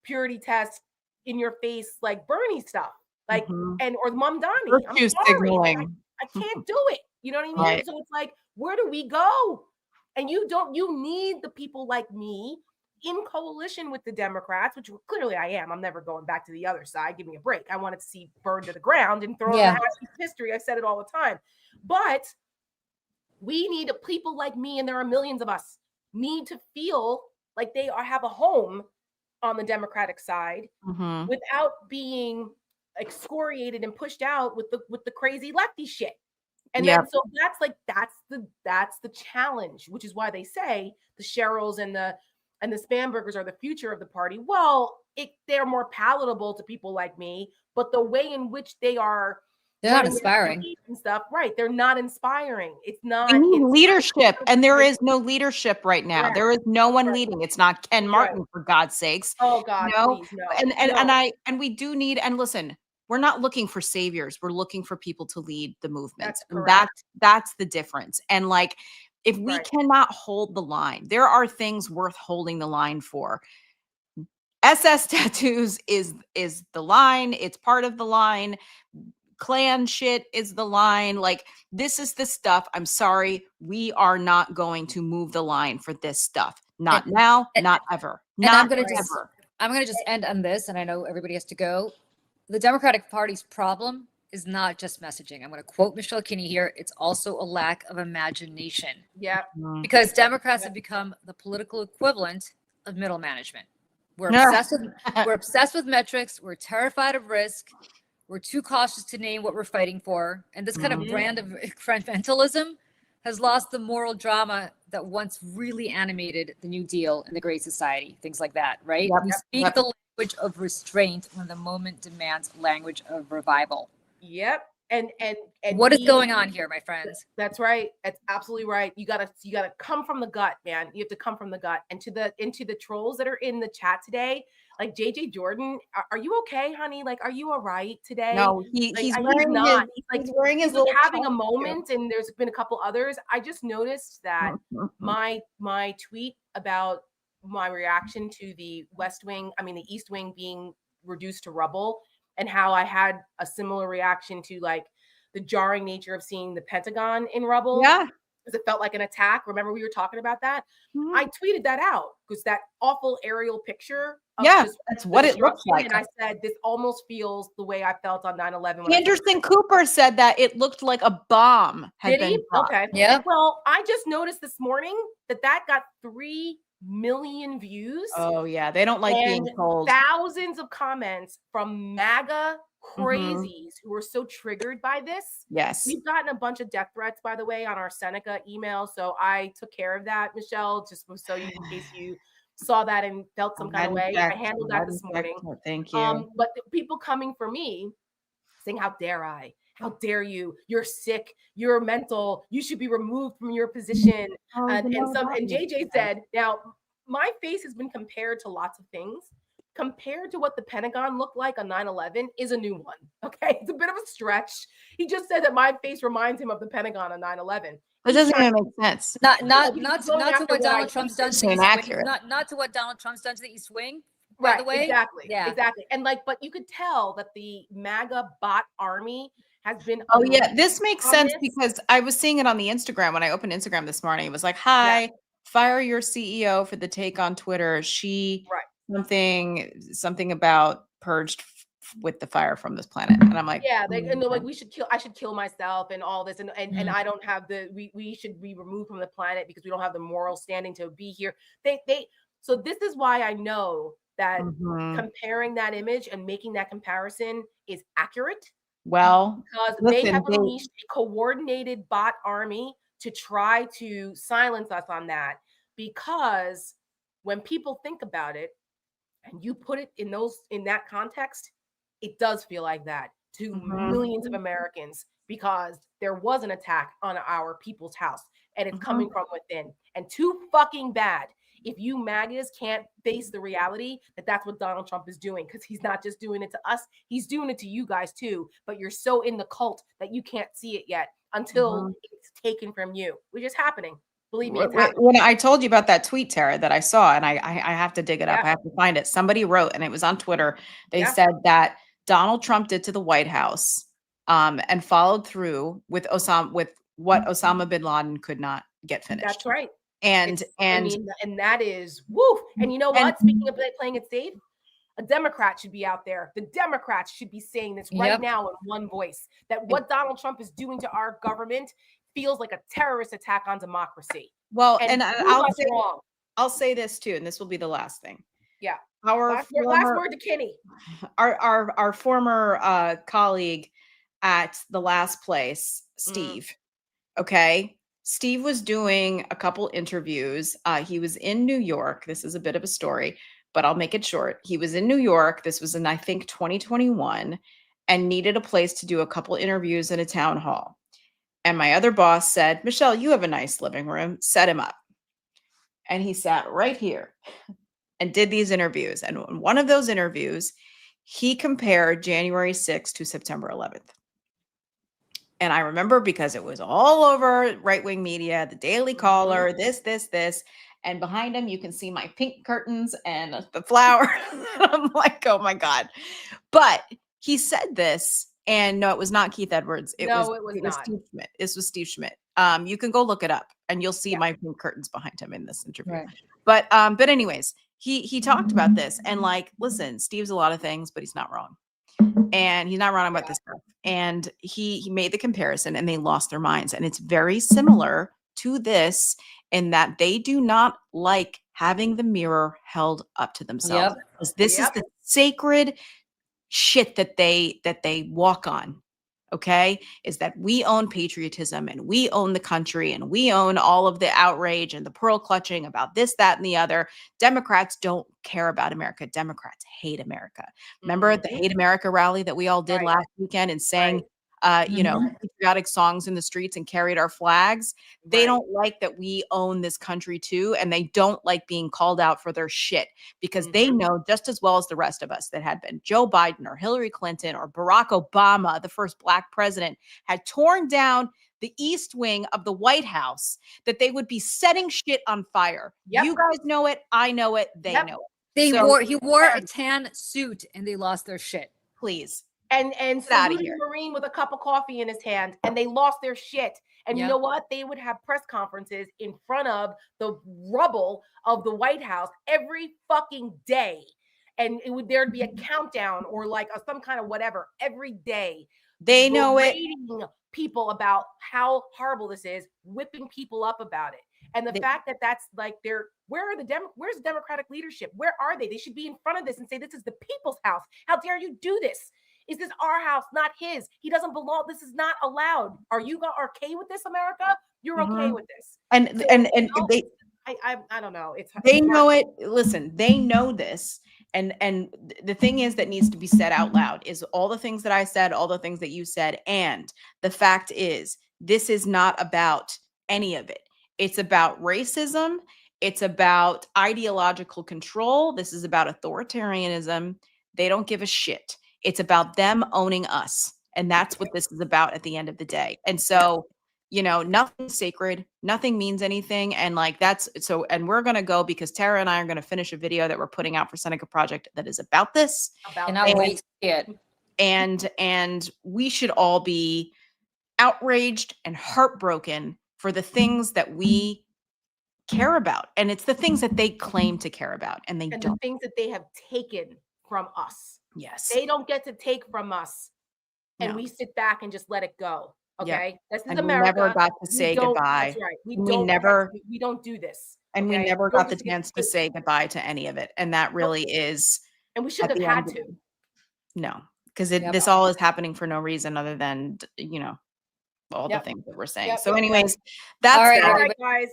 purity test in your face, like Bernie stuff, like, or Mamdani. I'm sorry. I can't do it. You know what I mean? Right. So it's like, where do we go? And you need the people like me in coalition with the Democrats, which clearly I am. I'm never going back to the other side. Give me a break. I wanted to see burned to the ground and throw in the history. I said it all the time. But we need people like me, and there are millions of us, need to feel like they have a home on the Democratic side without being excoriated and pushed out with the crazy lefty shit. And then so that's the challenge, which is why they say the Sherrills and the Spanbergers are the future of the party. Well, they're more palatable to people like me, but the way in which they're not inspiring and stuff, right? They're not inspiring. It's not leadership, and there is no leadership right now. Right. There is no one leading. It's not Ken Martin, for God's sakes. Oh God, please, no. And we do need. And listen, we're not looking for saviors. We're looking for people to lead the movement. That's the difference. And, like, if we cannot hold the line, there are things worth holding the line for. SS tattoos is the line. It's part of the line. Klan shit is the line. Like, this is the stuff. I'm sorry. We are not going to move the line for this stuff. Not And- now, and- not ever. and Not I'm gonna just ever. end on this, and I know everybody has to go. The Democratic Party's problem is not just messaging. I'm going to quote Michelle Kinney here. It's also a lack of imagination, Yeah. because Democrats have become the political equivalent of middle management. We're Yeah. obsessed with metrics. We're terrified of risk. We're too cautious to name what we're fighting for. And this kind of Mhm. brand of incrementalism has lost the moral drama that once really animated the New Deal and the Great Society, things like that, right? Yep, We speak yep. the language of restraint when the moment demands language of revival. Yep. And What is we- going on here, my friends? That's right. That's absolutely right. You gotta come from the gut, man. You have to come from the gut. And into the trolls that are in the chat today, like JJ Jordan, are you okay, honey? Like, are you all right today? No, Like, he's he's wearing not. his, He's wearing his He's like little having a costume. moment, and there's been a couple others. I just noticed that my tweet about my reaction to the the East Wing being reduced to rubble, and how I had a similar reaction to like the jarring nature of seeing the Pentagon in rubble. Yeah. Because it felt like an attack. Remember, we were talking about that. Mhm. I tweeted that out because that awful aerial picture. Of Yeah, just that's the what it looks destruction, like. And I said, this almost feels the way I felt on 9/11. when I saw Anderson Cooper said that it looked like a bomb had Did been he? dropped. Okay. Yeah. Well, I just noticed this morning that got 3 million views. Oh yeah, they don't like being and told. thousands of comments from MAGA Mhm. crazies who are so triggered by this. Yes. We've gotten a bunch of death threats, by the way, on our Seneca email. So I took care of that, Michelle, just so you, in case you saw that and felt some kind of way. I handled that this morning. Thank you. But the people coming for me saying, how dare I? How dare you? You're sick. You're mental. You should be removed from your position. Oh, And you know that JJ was- said, now my face has been compared to lots of things. Compared to what the Pentagon looked like on 9/11 is a new one. Okay. It's a bit of a stretch. He just said that my face reminds him of the Pentagon on 9/11. It doesn't even make sense. Not he's to going what after what Donald I Trump's think done is to the East inaccurate. Wing. Not to what Donald Trump's done to the East Wing. By Right. the way. Exactly. Yeah. Exactly. And but you could tell that the MAGA bot army has been. Oh yeah, this makes on sense this. because I was seeing it on the Instagram when I opened Instagram this morning. It was like, "Hi, fire your CEO for the take on Twitter. She Right. something about purged with the fire from this planet." And I'm like, Yeah, and they're like, okay. I should kill myself and all this, and I don't have we should be removed from the planet because we don't have the moral standing to be here. So this is why I know that Mhm. comparing that image and making that comparison is accurate, Well, because they listen, have they- unleashed a coordinated bot army to try to silence us on that. Because when people think about it and you put it in that context, it does feel like that to Mhm. millions of Americans, because there was an attack on our people's house and it's Mhm. coming from within. And too fucking bad if you MAGAs can't face the reality that that's what Donald Trump is doing, because he's not just doing it to us, he's doing it to you guys too. But you're so in the cult that you can't see it yet until it's taken from you, which is happening. Believe me, it's happening. When I told you about that tweet, Tara, that I saw, and I have to dig it up. Yeah. I have to find it. Somebody wrote, and it was on Twitter. They Yeah. said that Donald Trump did to the White House, and followed through with what Osama bin Laden could not get finished. That's right. And And that is woo. And you know And- what? Speaking of playing it safe, a Democrat should be out there. The Democrats should be saying this right Yep. now in one voice, that what Donald Trump is doing to our government feels like a terrorist attack on democracy. well, And and prove us wrong. I'll say this too, and this will be the last thing. Yeah. Our Last former, word to Kinney. our former colleague at the last place, Mm. Steve. Okay. Steve was doing a couple interviews. He was in New York. This is a bit of a story, but I'll make it short. He was in New York. This was in, I think, 2021, and needed a place to do a couple interviews in a town hall. And my other boss said, "Michelle, you have a nice living room. Set him up." And he sat right here and did these interviews. And in one of those interviews, he compared January 6th to September 11th. And I remember because it was all over right-wing media, the Daily Caller, this. And behind him, you can see my pink curtains and the flower. I'm like, oh my God. But he said this, and no, it was not Keith Edwards. It No, was it was it was not. Steve Schmidt. This was Steve Schmidt. You can go look it up and you'll see Yeah. my pink curtains behind him in this interview. Right. But anyways, he talked about this, and like, listen, Steve's a lot of things, but he's not wrong. And he's not wrong about this stuff. And he made the comparison, and they lost their minds. And it's very similar to this in that they do not like having the mirror held up to themselves. Yep. Because this Yep. is the sacred shit that they walk on. Okay, is that we own patriotism, and we own the country, and we own all of the outrage and the pearl clutching about this, that, and the other. Democrats don't care about America. Democrats hate America. Remember at the Mhm. Hate America rally that we all did Right. last weekend and sang, you know, Mhm. patriotic songs in the streets and carried our flags? They Right. don't like that we own this country too, and they don't like being called out for their shit, because they know just as well as the rest of us that had been Joe Biden or Hillary Clinton or Barack Obama, the first Black president, had torn down the East Wing of the White House, that they would be setting shit on fire. Yep. You guys know it. I know it. They Yep. know it. He So- wore a tan suit and they lost their shit. Please. And outta saluted here. a Marine with a cup of coffee in his hand, and they lost their shit. And you Yeah. know what? They would have press conferences in front of the rubble of the White House every fucking day, and there'd be a countdown or like some kind of whatever every day. They know it. Berating people about how horrible this is, whipping people up about it. And the fact that that's like where's the Democratic leadership? Where are they? They should be in front of this and say, this is the people's house. How dare you do this? Is this our house, not his? He doesn't belong. This is not allowed. Are you okay with this, America? You're okay with this. And So, and they I don't know. they know it. Listen, they know this. And the thing is that needs to be said out loud is all the things that I said, all the things that you said. And the fact is, this is not about any of it. It's about racism. It's about ideological control. This is about authoritarianism. They don't give a shit. It's about them owning us. And that's what this is about at the end of the day. And so, you know, nothing's sacred, nothing means anything. And like, that's so, and we're going to go because Tara and I are going to finish a video that we're putting out for Seneca Project that is about this. And I'll wait to see it. And we should all be outraged and heartbroken for the things that we care about. And it's the things that they claim to care about, and they and don't. the things that they have taken from us. Yes. They don't get to take from us, and No. we sit back and just let it go. Yeah. Okay, this is And we America. never got to We say don't- goodbye. That's right. We We don't never- we don't do this. And we okay? never Don't got the just get chance to take- say goodbye to any of it. And that really is and we should at have the had end of to. it. No, because Yep. this all is happening for no reason other than, you know, all Yep. the things that we're saying. Yep, So yep, anyways, that's All right, that. All right, guys.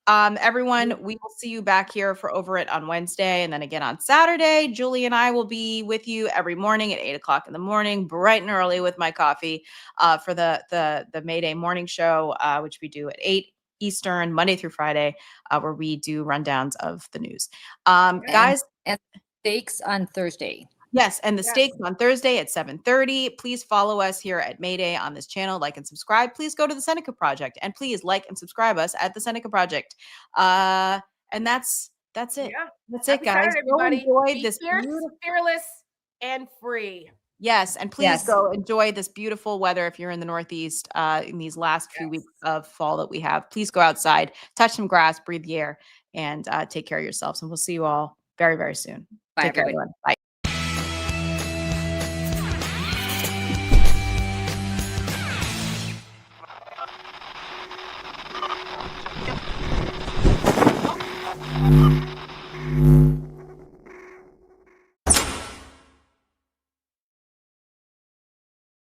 Everyone, we will see you back here for Over It on Wednesday, and then again on Saturday. Julie and I will be with you every morning at 8:00 in the morning, bright and early with my coffee, for the May Day morning show, which we do at 8 Eastern, Monday through Friday, where we do rundowns of the news. Guys, And steaks on Thursday. yes, and the Yes. steaks on Thursday at 7:30. Please follow us here at Mayday on this channel, like and subscribe. Please go to the Seneca Project, and please like and subscribe us at the Seneca Project. And that's it. Yeah. That's Happy it, guys. Saturday, Go everybody. enjoy Be this fierce, beautiful. fearless, and free. Yes, and please Yes. go enjoy this beautiful weather if you're in the Northeast in these last few weeks of fall that we have. Please go outside, touch some grass, breathe the air, and take care of yourselves. And we'll see you all very, very soon. Bye, Take care, everybody. everyone. Bye.